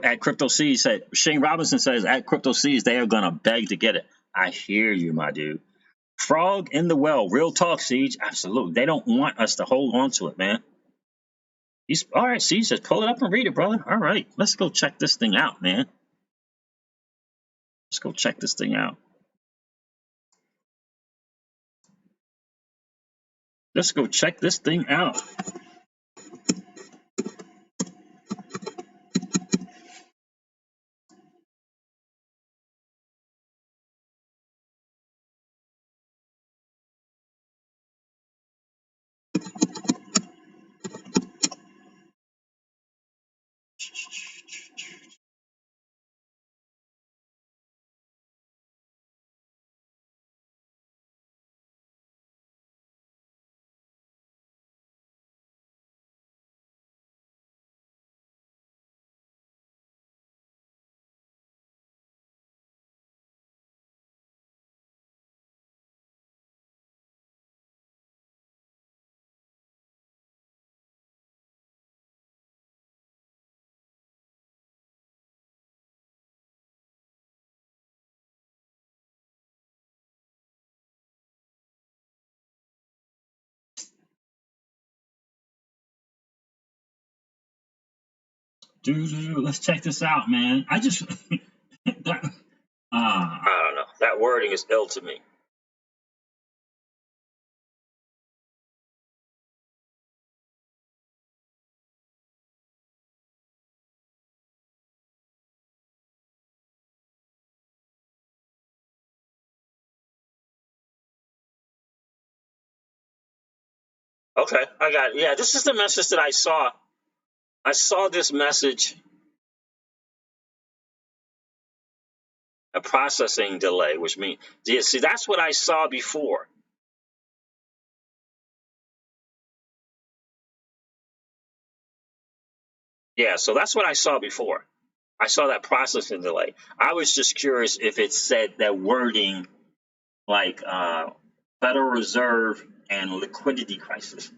At Crypto Seas said Shane Robinson says at Crypto Seas they are gonna beg to get it. I hear you, my dude. Frog in the well. Real talk, Siege. Absolutely. They don't want us to hold on to it, man. All right, Siege says pull it up and read it, brother. All right, let's go check this thing out, man. Let's go check this thing out. Let's go check this thing out. Dude, let's check this out, man. I don't know. That wording is ill to me. Okay, I got it. Yeah, this is the message that I saw. I saw this message, a processing delay, which means, yeah, see, that's what I saw before. Yeah, so that's what I saw before. I saw that processing delay. I was just curious if it said that wording like Federal Reserve and liquidity crisis.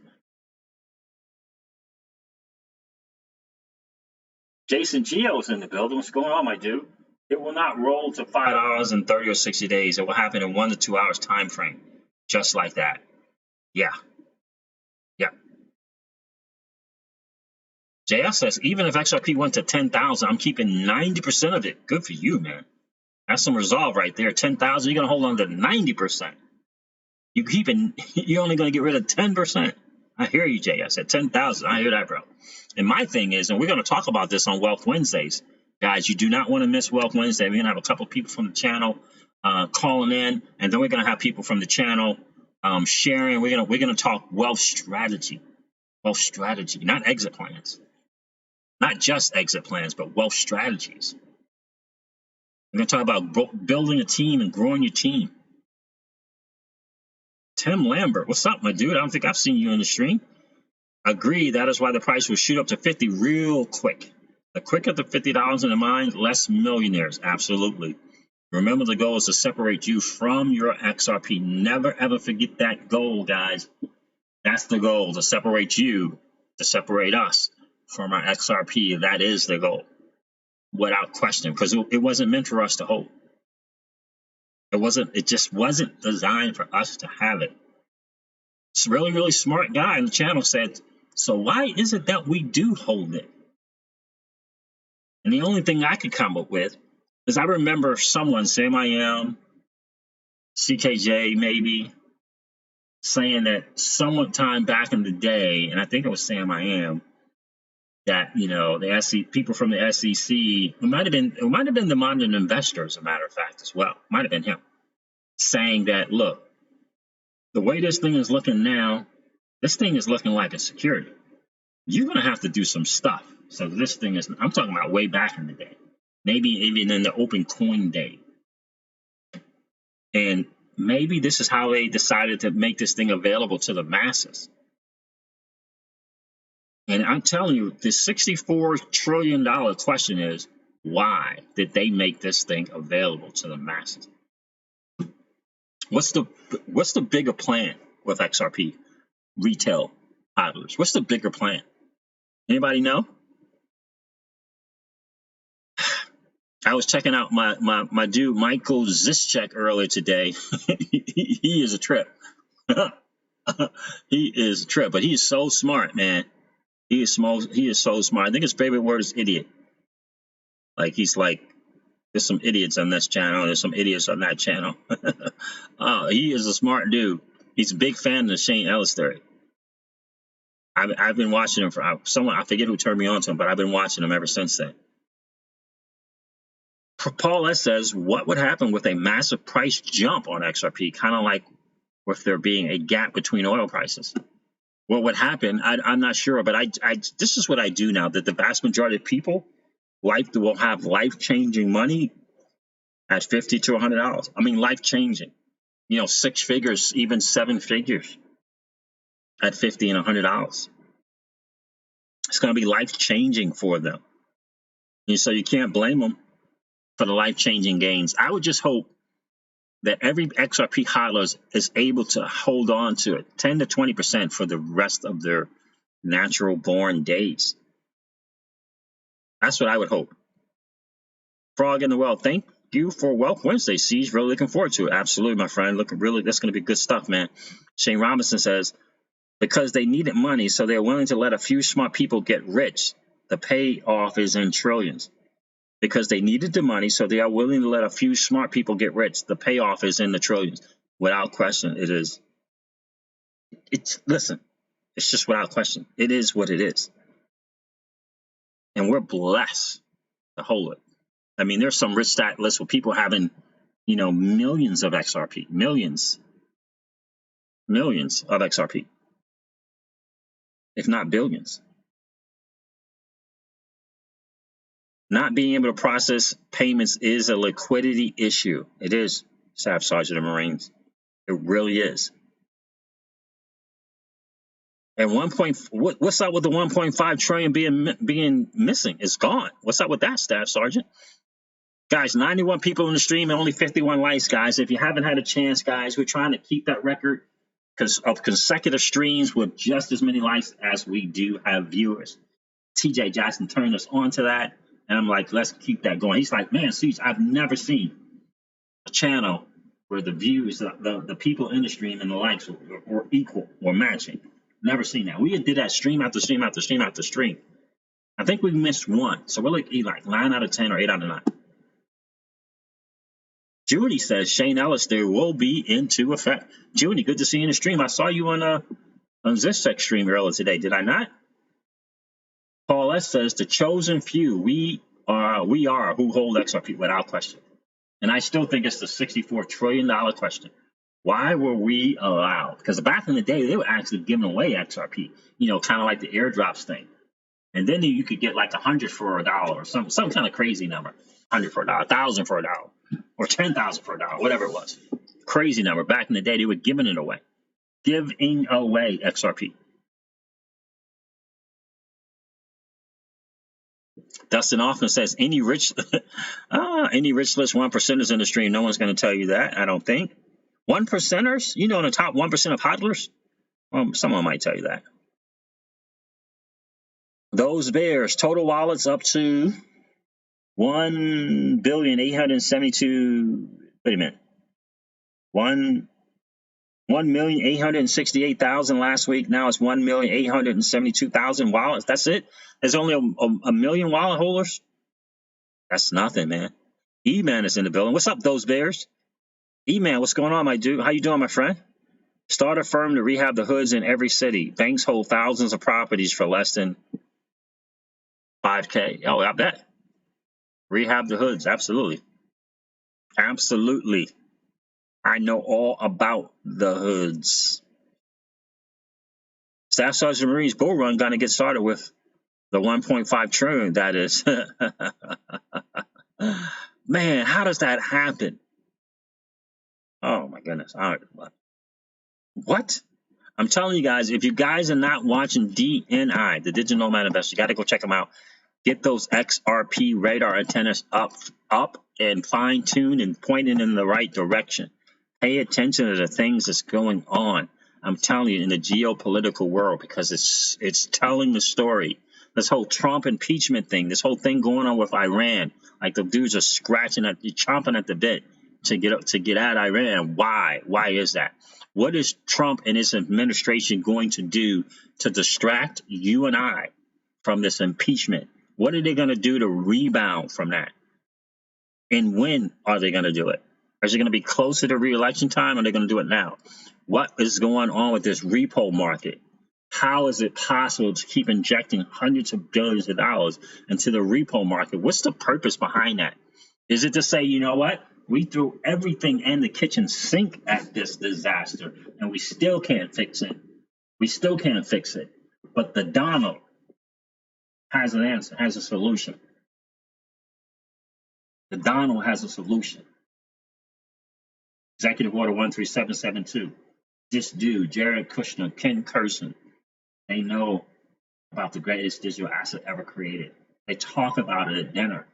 Jason Geo's in the building. What's going on, my dude? It will not roll to $5 in 30 or 60 days. It will happen in 1 to 2 hours time frame, just like that. Yeah. JS says, even if XRP went to 10,000, I'm keeping 90% of it. Good for you, man. That's some resolve right there. 10,000, you're going to hold on to 90%. You're only going to get rid of 10%. I hear you, JS. At 10,000, I hear that, bro. And my thing is, and we're going to talk about this on Wealth Wednesdays. Guys, you do not want to miss Wealth Wednesday. We're going to have a couple people from the channel calling in, and then we're going to have people from the channel sharing. We're going to talk wealth strategy, not exit plans. Not just exit plans, but wealth strategies. We're going to talk about building a team and growing your team. Tim Lambert, what's up, my dude? I don't think I've seen you in the stream. Agree, that is why the price will shoot up to 50 real quick. The quicker the $50 in the mind, less millionaires. Absolutely. Remember, the goal is to separate you from your XRP. Never, ever forget that goal, guys. That's the goal, to separate you, to separate us from our XRP. That is the goal, without question, because it wasn't meant for us to hold. It just wasn't designed for us to have it. This really, really smart guy on the channel said, so why is it that we do hold it? And the only thing I could come up with is I remember someone, Sam I Am, CKJ maybe, saying that sometime back in the day, and I think it was Sam I Am, that, you know, the SEC, people from the SEC, it might have been the Modern Investor, as a matter of fact, as well. Might have been him, saying that, look, the way this thing is looking now, this thing is looking like a security. You're going to have to do some stuff. So this thing is, I'm talking about way back in the day, maybe even in the open coin day. And maybe this is how they decided to make this thing available to the masses. And I'm telling you, the $64 trillion question is, why did they make this thing available to the masses? What's the bigger plan with XRP retail hodlers? What's the bigger plan? Anybody know? I was checking out my dude Michael Zischek earlier today. he is a trip. He is a trip, but he's so smart, man. He is so smart. I think his favorite word is idiot. Like, he's like, there's some idiots on this channel, there's some idiots on that channel. He is a smart dude. He's a big fan of Shane Ellis theory. I've been watching him for someone, I forget who turned me on to him, but I've been watching him ever since then. Paul S says, what would happen with a massive price jump on XRP, kind of like with there being a gap between oil prices? What would happen, I'm not sure, but this is what I do now, that the vast majority of people will have life-changing money at $50 to $100. I mean, life-changing. You know, 6 figures, even 7 figures at $50 and $100. It's going to be life-changing for them. And so you can't blame them for the life-changing gains. I would just hope that every XRP hodler is able to hold on to it 10 to 20% for the rest of their natural born days. That's what I would hope. Frog in the Well, thank you for Wealth Wednesday. Siege, really looking forward to it. Absolutely, my friend. That's going to be good stuff, man. Shane Robinson says, because they needed money, so they're willing to let a few smart people get rich. The payoff is in trillions. Because they needed the money, so they are willing to let a few smart people get rich. The payoff is in the trillions. Without question, it is. Listen, it's just without question. It is what it is. And we're blessed to hold it. I mean, there's some rich stat lists with people having, you know, millions of XRP. Millions of XRP. If not billions. Not being able to process payments is a liquidity issue. It is, Staff Sergeant of Marines. It really is. And what's up with the 1.5 trillion being missing? It's gone. What's up with that, Staff Sergeant? Guys, 91 people in the stream and only 51 likes, guys. If you haven't had a chance, guys, we're trying to keep that record because of consecutive streams with just as many likes as we do have viewers. TJ Jackson turned us on to that. And I'm like, let's keep that going. He's like, man, Siege, I've never seen a channel where the views, the people in the stream and the likes were equal or matching. Never seen that. We did that stream after stream after stream after stream. I think we missed one. So we're like 9 out of 10 or 8 out of 9. Judy says Shane Ellis there will be into effect. Judy, good to see you in the stream. I saw you on Zischek stream earlier today. Did I not? Paul S says the chosen few, we are who hold XRP without question. And I still think it's the $64 trillion question. Why were we allowed? Because back in the day, they were actually giving away XRP, you know, kind of like the airdrops thing. And then you could get like 100 for $1 or some kind of crazy number. 100 for $1, 1,000 for $1, or 10,000 for $1, whatever it was. Crazy number. Back in the day, they were giving it away. Giving away XRP. Dustin often says any rich list 1%ers in the stream. No one's going to tell you that. I don't think 1%ers. You know, in the top 1% of hodlers. Someone might tell you that. Those bears total wallets up to 1,872. Wait a minute. 1,868,000 last week. Now it's 1,872,000 wallets. That's it. There's only a million wallet holders. That's nothing, man. E-Man is in the building. What's up, those bears? E-Man, what's going on, my dude? How you doing, my friend? Start a firm to rehab the hoods in every city. Banks hold thousands of properties for less than 5K. Oh, I bet. Rehab the hoods. Absolutely. Absolutely. I know all about the hoods. Staff Sergeant Marines bull run going to get started with the 1.5 trillion. That is. Man, how does that happen? Oh, my goodness. All right. What? I'm telling you guys, if you guys are not watching DNI, the Digital Nomad Investor, you got to go check them out. Get those XRP radar antennas up and fine-tuned and pointed in the right direction. Pay attention to the things that's going on. I'm telling you, in the geopolitical world, because it's telling the story. This whole Trump impeachment thing, this whole thing going on with Iran, like the dudes are chomping at the bit to get at Iran. Why? Why is that? What is Trump and his administration going to do to distract you and I from this impeachment? What are they going to do to rebound from that? And when are they going to do it? Is it going to be closer to re-election time, or are they going to do it now? What is going on with this repo market? How is it possible to keep injecting hundreds of billions of dollars into the repo market? What's the purpose behind that? Is it to say, you know what? We threw everything in the kitchen sink at this disaster, and we still can't fix it. We still can't fix it. But the Donald has an answer, has a solution. The Donald has a solution. Executive Order 13772. This dude, Jared Kushner, Ken Kurson, they know about the greatest digital asset ever created. They talk about it at dinner.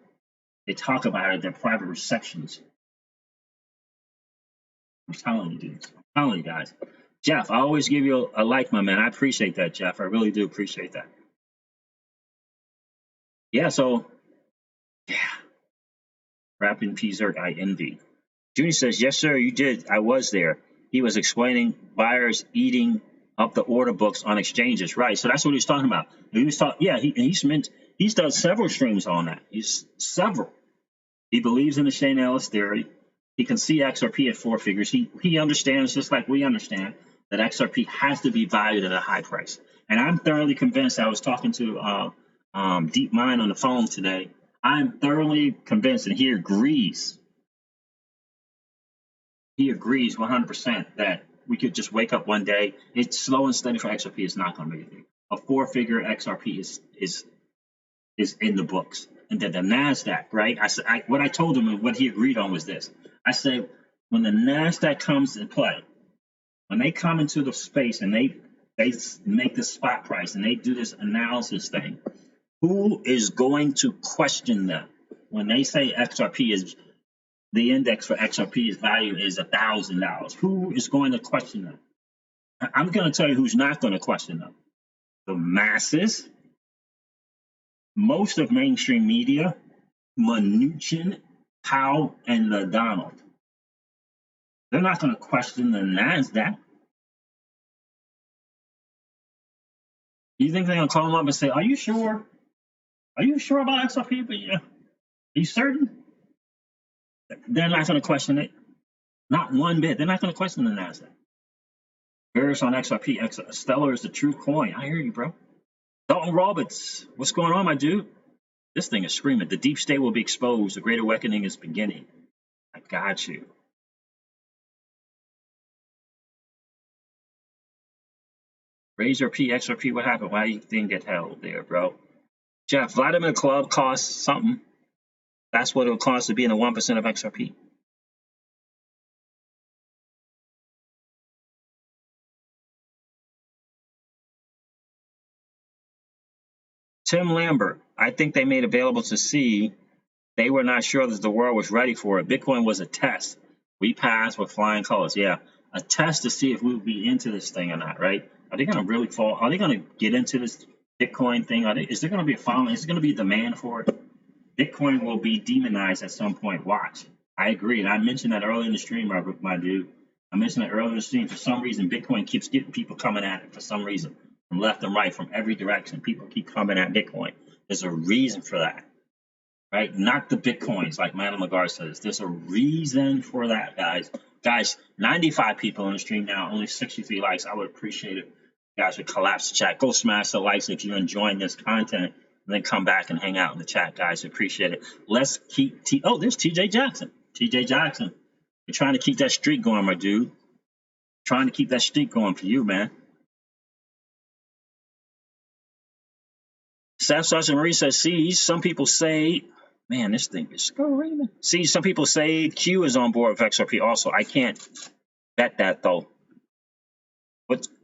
They talk about it at their private receptions. I'm telling you, dude. I'm telling you guys. Jeff, I always give you a like, my man. I appreciate that, Jeff. I really do appreciate that. Yeah, so, yeah. Rapping P-Zerk, I envy. Junie says, yes, sir, you did. I was there. He was explaining buyers eating up the order books on exchanges. Right. So that's what he's talking about. He was talking, yeah, he's done several streams on that. He's several. He believes in the Shane Ellis theory. He can see XRP at 4 figures. He understands, just like we understand, that XRP has to be valued at a high price. And I'm thoroughly convinced. I was talking to Deep Mind on the phone today. I'm thoroughly convinced, and he agrees. He agrees 100% that we could just wake up one day. It's slow and steady for XRP. It's not going to be anything. A 4-figure XRP is in the books. And then the NASDAQ, right? What I told him and what he agreed on was this. I said, when the NASDAQ comes in play, when they come into the space and they make the spot price and they do this analysis thing, who is going to question them when they say XRP is the index for XRP's value is $1,000? Who is going to question them? I'm going to tell you who's not going to question them. The masses, most of mainstream media, Mnuchin, Powell, and the Donald. They're not going to question the NASDAQ. You think they're going to call them up and say, are you sure? Are you sure about XRP? But yeah, are you certain? They're not going to question it. Not one bit. They're not going to question the NASDAQ. Bearish on XRP. Stellar is the true coin. I hear you, bro. Dalton Roberts, what's going on, my dude? This thing is screaming. The deep state will be exposed. The great awakening is beginning. I got you. Razor P, XRP, what happened? Why do you think it held there, bro? Jeff, Vladimir Club costs something. That's what it'll cost to be in the 1% of XRP. Tim Lambert, I think they made available to see. They were not sure that the world was ready for it. Bitcoin was a test. We passed with flying colors. Yeah, a test to see if we would be into this thing or not, right? Are they going to really fall? Are they going to get into this Bitcoin thing? Is there going to be a following? Is there going to be demand for it? Bitcoin will be demonized at some point. Watch. I agree. And I mentioned that earlier in the stream, my dude. I mentioned that earlier in the stream. For some reason, Bitcoin keeps getting people coming at it for some reason, from left and right, from every direction. People keep coming at Bitcoin. There's a reason for that, right? Not the Bitcoins, like Madam Lagarde says. There's a reason for that, guys. Guys, 95 people on the stream now, only 63 likes. I would appreciate it. You guys would collapse the chat. Go smash the likes if you're enjoying this content. And then come back and hang out in the chat, guys. Appreciate it. Let's keep there's TJ Jackson. TJ Jackson. You're trying to keep that streak going, my dude. Trying to keep that streak going for you, man. Staff Sergeant Marie says, see, some people say, man, this thing is screaming. See, some people say Q is on board with XRP also. I can't bet that, though.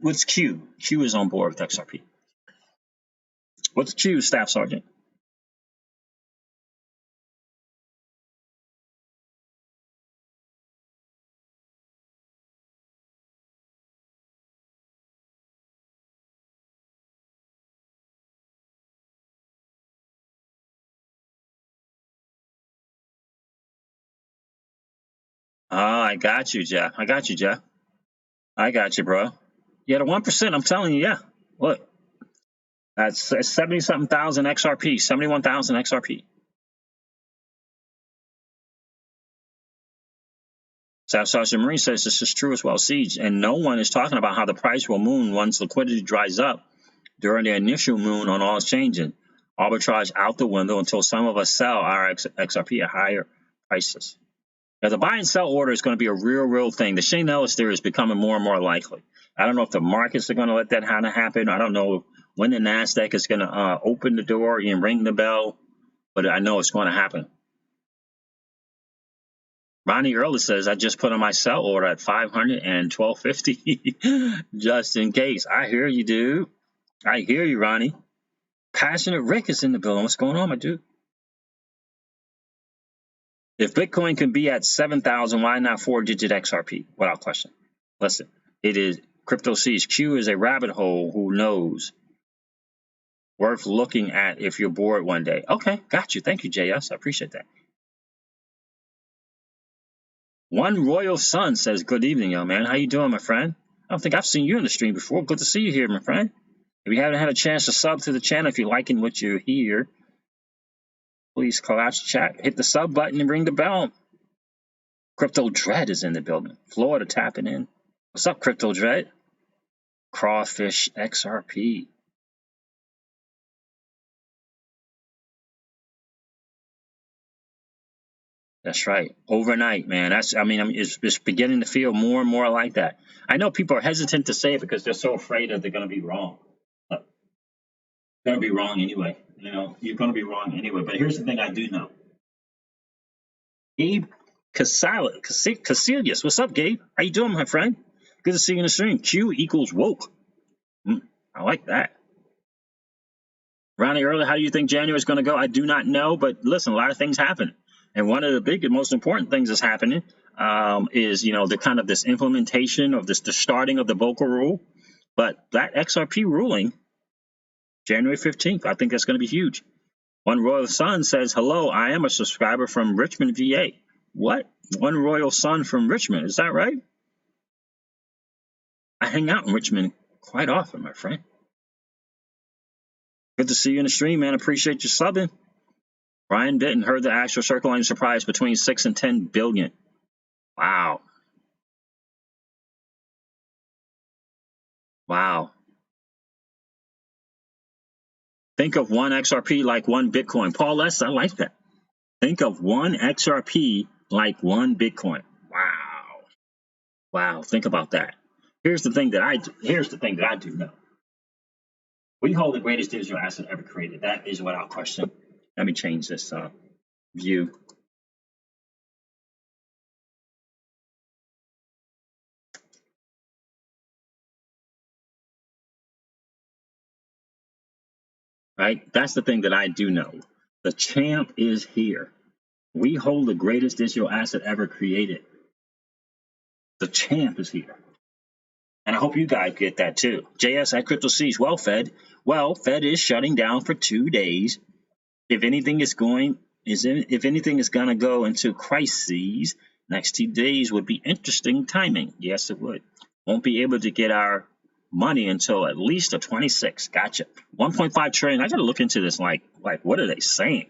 What's Q? Q is on board with XRP. What's Q, Staff Sergeant? Oh, I got you, Jeff. I got you, Jeff. I got you, bro. Yeah, the 1%, I'm telling you, yeah. Look, that's 70-something thousand XRP, 71,000 XRP. Staff Sergeant Marie says this is true as well, Siege. And no one is talking about how the price will moon once liquidity dries up during the initial moon on all exchanges. Arbitrage out the window until some of us sell our XRP at higher prices. Now, the buy and sell order is going to be a real thing. The Shane Ellis theory is becoming more and more likely. I don't know if the markets are going to let that kind of happen. I don't know when the NASDAQ is going to open the door and ring the bell, but I know it's going to happen. Ronnie Early says, I just put on my sell order at 500 and 1250 just in case. I hear you, dude. I hear you, Ronnie. Passionate Rick is in the building. What's going on, my dude? If Bitcoin can be at 7,000, why not 4-digit XRP? Without question. Listen, it is Crypto Seas. Q is a rabbit hole who knows. Worth looking at if you're bored one day. Okay, got you. Thank you, JS. I appreciate that. One Royal Sun says, good evening, young man. How you doing, my friend? I don't think I've seen you in the stream before. Good to see you here, my friend. If you haven't had a chance to sub to the channel, if you're liking what you hear, please collapse the chat. Hit the sub button and ring the bell. Crypto Dread is in the building. Florida tapping in. What's up, Crypto Dread? Crawfish XRP. That's right. Overnight, man. It's beginning to feel more and more like that. I know people are hesitant to say it because they're so afraid that they're going to be wrong. But they're going to be wrong anyway. You know, you're going to be wrong anyway. But here's the thing I do know. Gabe Casillas. What's up, Gabe? How you doing, my friend? Good to see you in the stream. Q equals woke. I like that. Ronnie Early, how do you think January is going to go? I do not know, but listen, a lot of things happen. And one of the big and most important things that's happening is, the kind of this implementation of the starting of the Volcker rule. But that XRP ruling, January 15th, I think that's going to be huge. One Royal Sun says, hello, I am a subscriber from Richmond, VA. What? One Royal Sun from Richmond, is that right? I hang out in Richmond quite often, my friend. Good to see you in the stream, man. Appreciate you subbing. Brian Denton heard the actual circulating surprise between 6 and 10 billion. Wow. Wow. Think of one XRP like one Bitcoin. Paul S., I like that. Think of one XRP like one Bitcoin. Wow. Wow. Think about that. Here's the thing that I do know. We hold the greatest digital asset ever created. That is without question. Let me change this view. right? That's the thing that I do know. The champ is here. We hold the greatest digital asset ever created. The champ is here. And I hope you guys get that too. JS at Crypto Seas. Well, Fed. Well, Fed is shutting down for 2 days. If anything is gonna go into crises, next 2 days would be interesting timing. Yes, it would. Won't be able to get our money until at least the 26th. Gotcha. 1.5 trillion. I gotta look into this. Like what are they saying?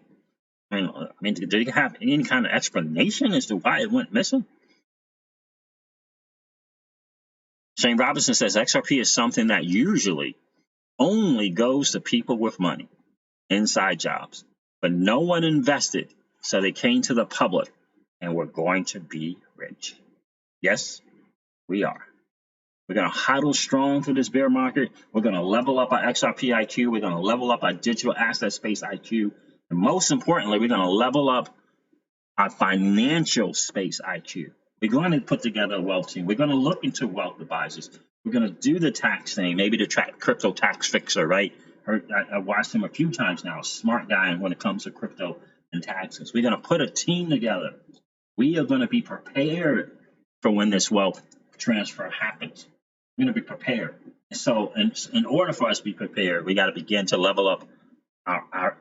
I mean, do they have any kind of explanation as to why it went missing? Shane Robinson says XRP is something that usually only goes to people with money, inside jobs, but no one invested, so they came to the public and we're going to be rich. Yes, we are. We're going to huddle strong through this bear market. We're going to level up our XRP IQ. We're going to level up our digital asset space IQ. And most importantly, we're going to level up our financial space IQ. We're going to put together a wealth team. We're going to look into wealth advisors. We're going to do the tax thing, maybe the crypto tax fixer, right? I watched him a few times now. Smart guy when it comes to crypto and taxes. We're going to put a team together. We are going to be prepared for when this wealth transfer happens. We're going to be prepared. So, in order for us to be prepared, we got to begin to level up our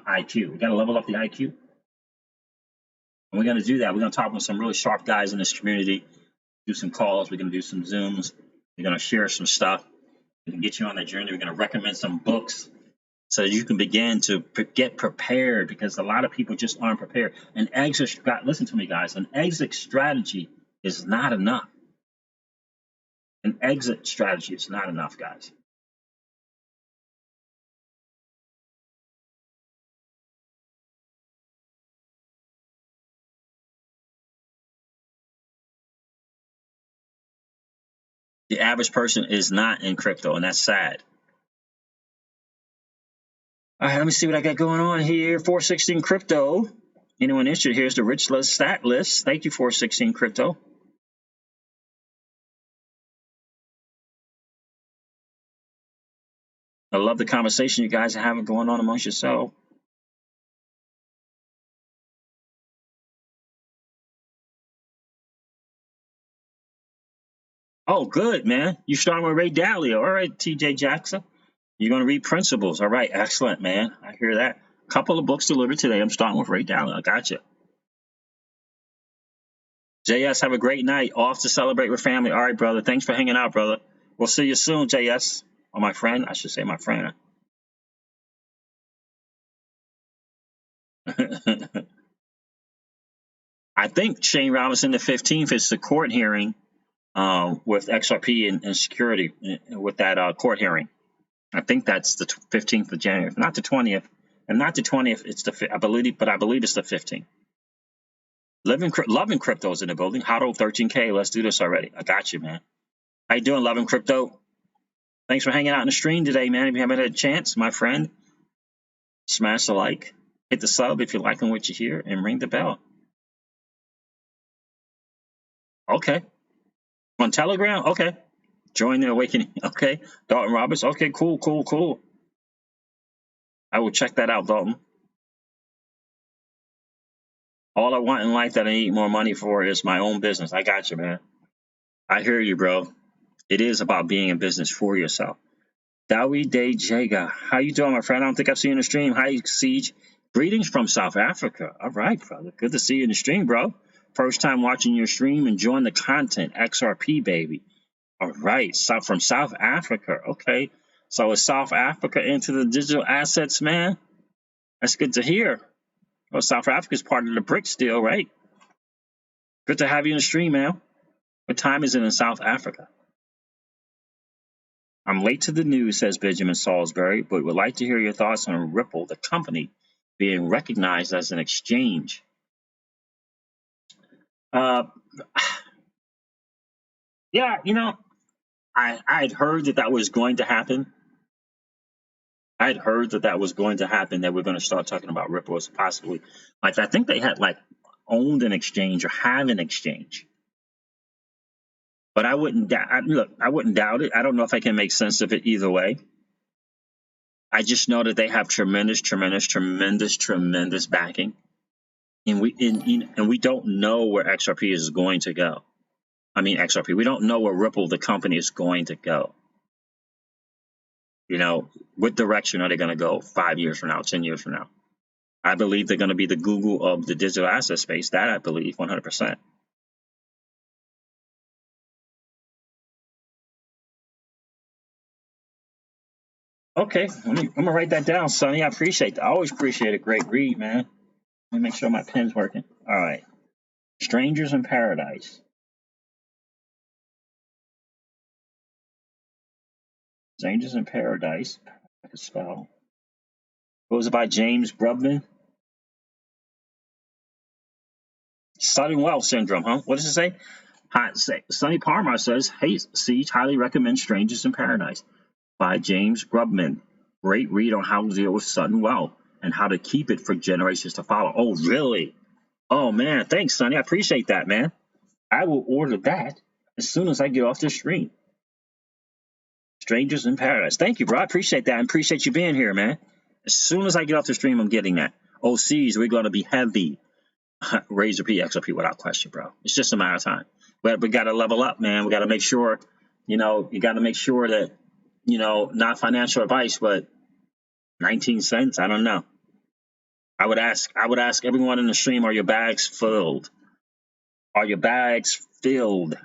IQ. We got to level up the IQ. And we're going to do that. We're going to talk with some really sharp guys in this community, do some calls. We're going to do some Zooms. We're going to share some stuff. We can get you on that journey. We're going to recommend some books so that you can begin to get prepared, because a lot of people just aren't prepared. An exit, listen to me, guys. An exit strategy is not enough. An exit strategy is not enough, guys. The average person is not in crypto, and that's sad. All right, let me see what I got going on here. 416 Crypto. Anyone interested? Here's the rich list stat list. Thank you, 416 Crypto. I love the conversation you guys are having going on amongst yourself. Oh, good, man. You starting with Ray Dalio. All right, TJ Jackson. You're going to read Principles. All right, excellent, man. I hear that. Couple of books delivered today. I'm starting with Ray Dalio. I got you. JS, have a great night. Off to celebrate with family. All right, brother. Thanks for hanging out, brother. We'll see you soon, JS. Or my friend. I should say my friend. I think Shane Robinson, the 15th, is the court hearing with XRP and security with that court hearing. I think that's the 15th of January, not the 20th. And not the 20th, it's I believe it's the 15th. Loving Crypto's in the building. Hodl 13K. Let's do this already. I got you, man. How you doing, Loving Crypto? Thanks for hanging out in the stream today, man. If you haven't had a chance, my friend, smash the like, hit the sub if you're liking what you hear, and ring the bell. Okay. On Telegram? Okay. Join the Awakening. Okay. Dalton Roberts. Okay, cool. I will check that out, Dalton. All I want in life that I need more money for is my own business. I got you, man. I hear you, bro. It is about being in business for yourself. Dawi Day Jaga. How you doing, my friend? I don't think I've seen you in the stream. Hi, Siege. Greetings from South Africa. All right, brother. Good to see you in the stream, bro. First time watching your stream, enjoying the content. XRP, baby. All right. From South Africa. Okay. So is South Africa into the digital assets, man? That's good to hear. Well, South Africa is part of the BRICS deal, right? Good to have you in the stream, man. What time is it in South Africa? I'm late to the news, says Benjamin Salisbury, but would like to hear your thoughts on Ripple, the company, being recognized as an exchange. Yeah, I'd heard that was going to happen. That we're going to start talking about Ripple as possibly. I think they had owned an exchange or have an exchange. But I wouldn't doubt it. I don't know if I can make sense of it either way. I just know that they have tremendous backing, and we don't know where XRP is going to go. I mean XRP. We don't know where Ripple, the company, is going to go. You know, what direction are they going to go 5 years from now, 10 years from now? I believe they're going to be the Google of the digital asset space. That I believe 100%. Okay, I'm gonna write that down, Sonny. I appreciate that. I always appreciate a great read, man. Let me make sure my pen's working. All right. Strangers in Paradise. Strangers in Paradise. I can spell. What was it by James Grubman? Sudden Wealth Syndrome, huh? What does it say? Sonny Parmar says, "Hey, Siege, highly recommend Strangers in Paradise by James Grubman. Great read on how to deal with sudden wealth and how to keep it for generations to follow." Oh, really? Oh, man. Thanks, Sonny. I appreciate that, man. I will order that as soon as I get off the stream. Strangers in Paradise. Thank you, bro. I appreciate that. I appreciate you being here, man. As soon as I get off the stream, I'm getting that. OCs, we're going to be heavy. Razor P, XRP without question, bro. It's just a matter of time. But we got to level up, man. We got to make sure, you got to make sure that, not financial advice, but 19 cents. I don't know. I would ask everyone in the stream, are your bags filled? Are your bags filled?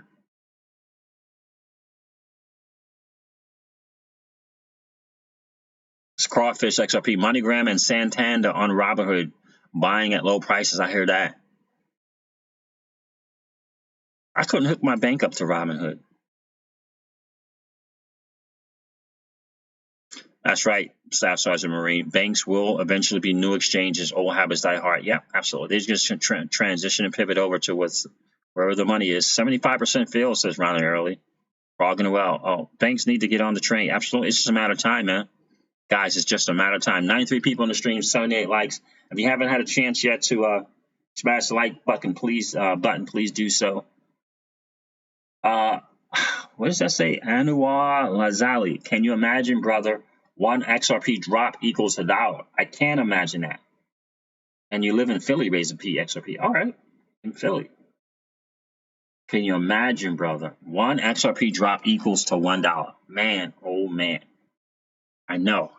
It's Crawfish, XRP, MoneyGram, and Santander on Robinhood buying at low prices. I hear that. I couldn't hook my bank up to Robinhood. That's right, Staff Sergeant Marine. Banks will eventually be new exchanges. Old habits die hard. Yeah, absolutely. They're just going to transition and pivot over to wherever the money is. 75% fail, says Ronnie Early. Frogging well. Oh, banks need to get on the train. Absolutely. It's just a matter of time, man. Guys, it's just a matter of time. 93 people on the stream, 78 likes. If you haven't had a chance yet to smash the like button, please do so. What does that say? Anwar Lazali. Can you imagine, brother? 1 XRP drop equals $1. I can't imagine that. And you live in Philly, Razor P, XRP. All right, in Philly. Can you imagine, brother? 1 XRP drop equals to $1. Man, oh man. I know.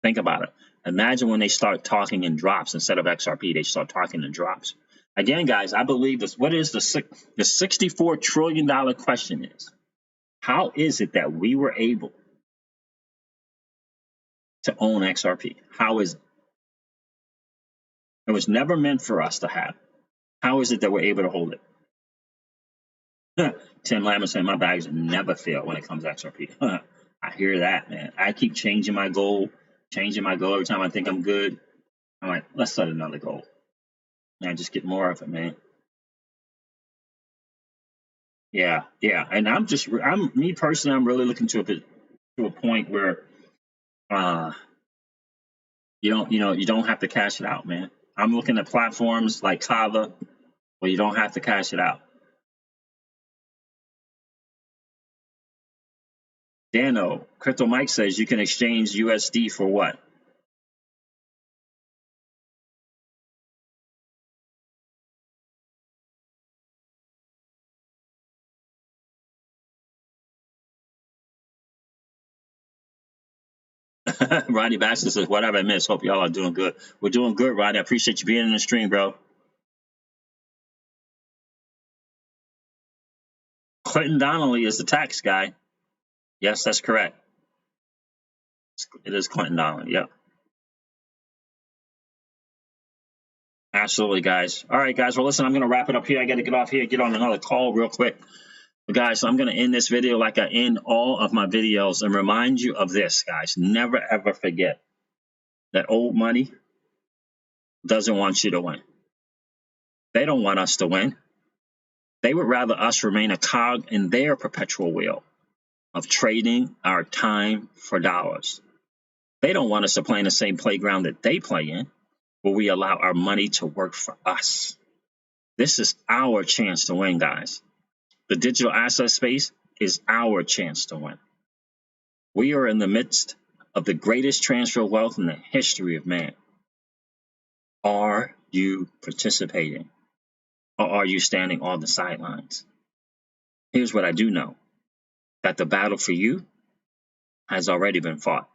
Think about it. Imagine when they start talking in drops instead of XRP, they start talking in drops. Again, guys, I believe this. What is the $64 trillion question is? How is it that we were able to own XRP? How is it? It was never meant for us to have. How is it that we're able to hold it? Tim Lamb saying my bags never fail when it comes to XRP. I hear that, man. I keep changing my goal every time I think I'm good. I'm like, let's set another goal. And I just get more of it, man. Yeah. And me personally, I'm really looking to a point where you don't have to cash it out, man. I'm looking at platforms like Kava where you don't have to cash it out. Nano, Crypto Mike says you can exchange USD for what? Rodney Baxter says, what have I missed? Hope y'all are doing good. We're doing good, Rodney. I appreciate you being in the stream, bro. Clinton Donnelly is the tax guy. Yes, that's correct. It is Clinton Donnelly. Yep. Absolutely, guys. All right, guys. Well, listen, I'm going to wrap it up here. I got to get off here, get on another call real quick. But guys, so I'm going to end this video like I end all of my videos and remind you of this, guys. Never, ever forget that old money doesn't want you to win. They don't want us to win. They would rather us remain a cog in their perpetual wheel of trading our time for dollars. They don't want us to play in the same playground that they play in, where we allow our money to work for us. This is our chance to win, guys. The digital asset space is our chance to win. We are in the midst of the greatest transfer of wealth in the history of man. Are you participating, or are you standing on the sidelines? Here's what I do know, that the battle for you has already been fought,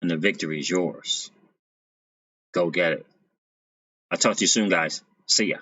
and the victory is yours. Go get it. I'll talk to you soon, guys. See ya.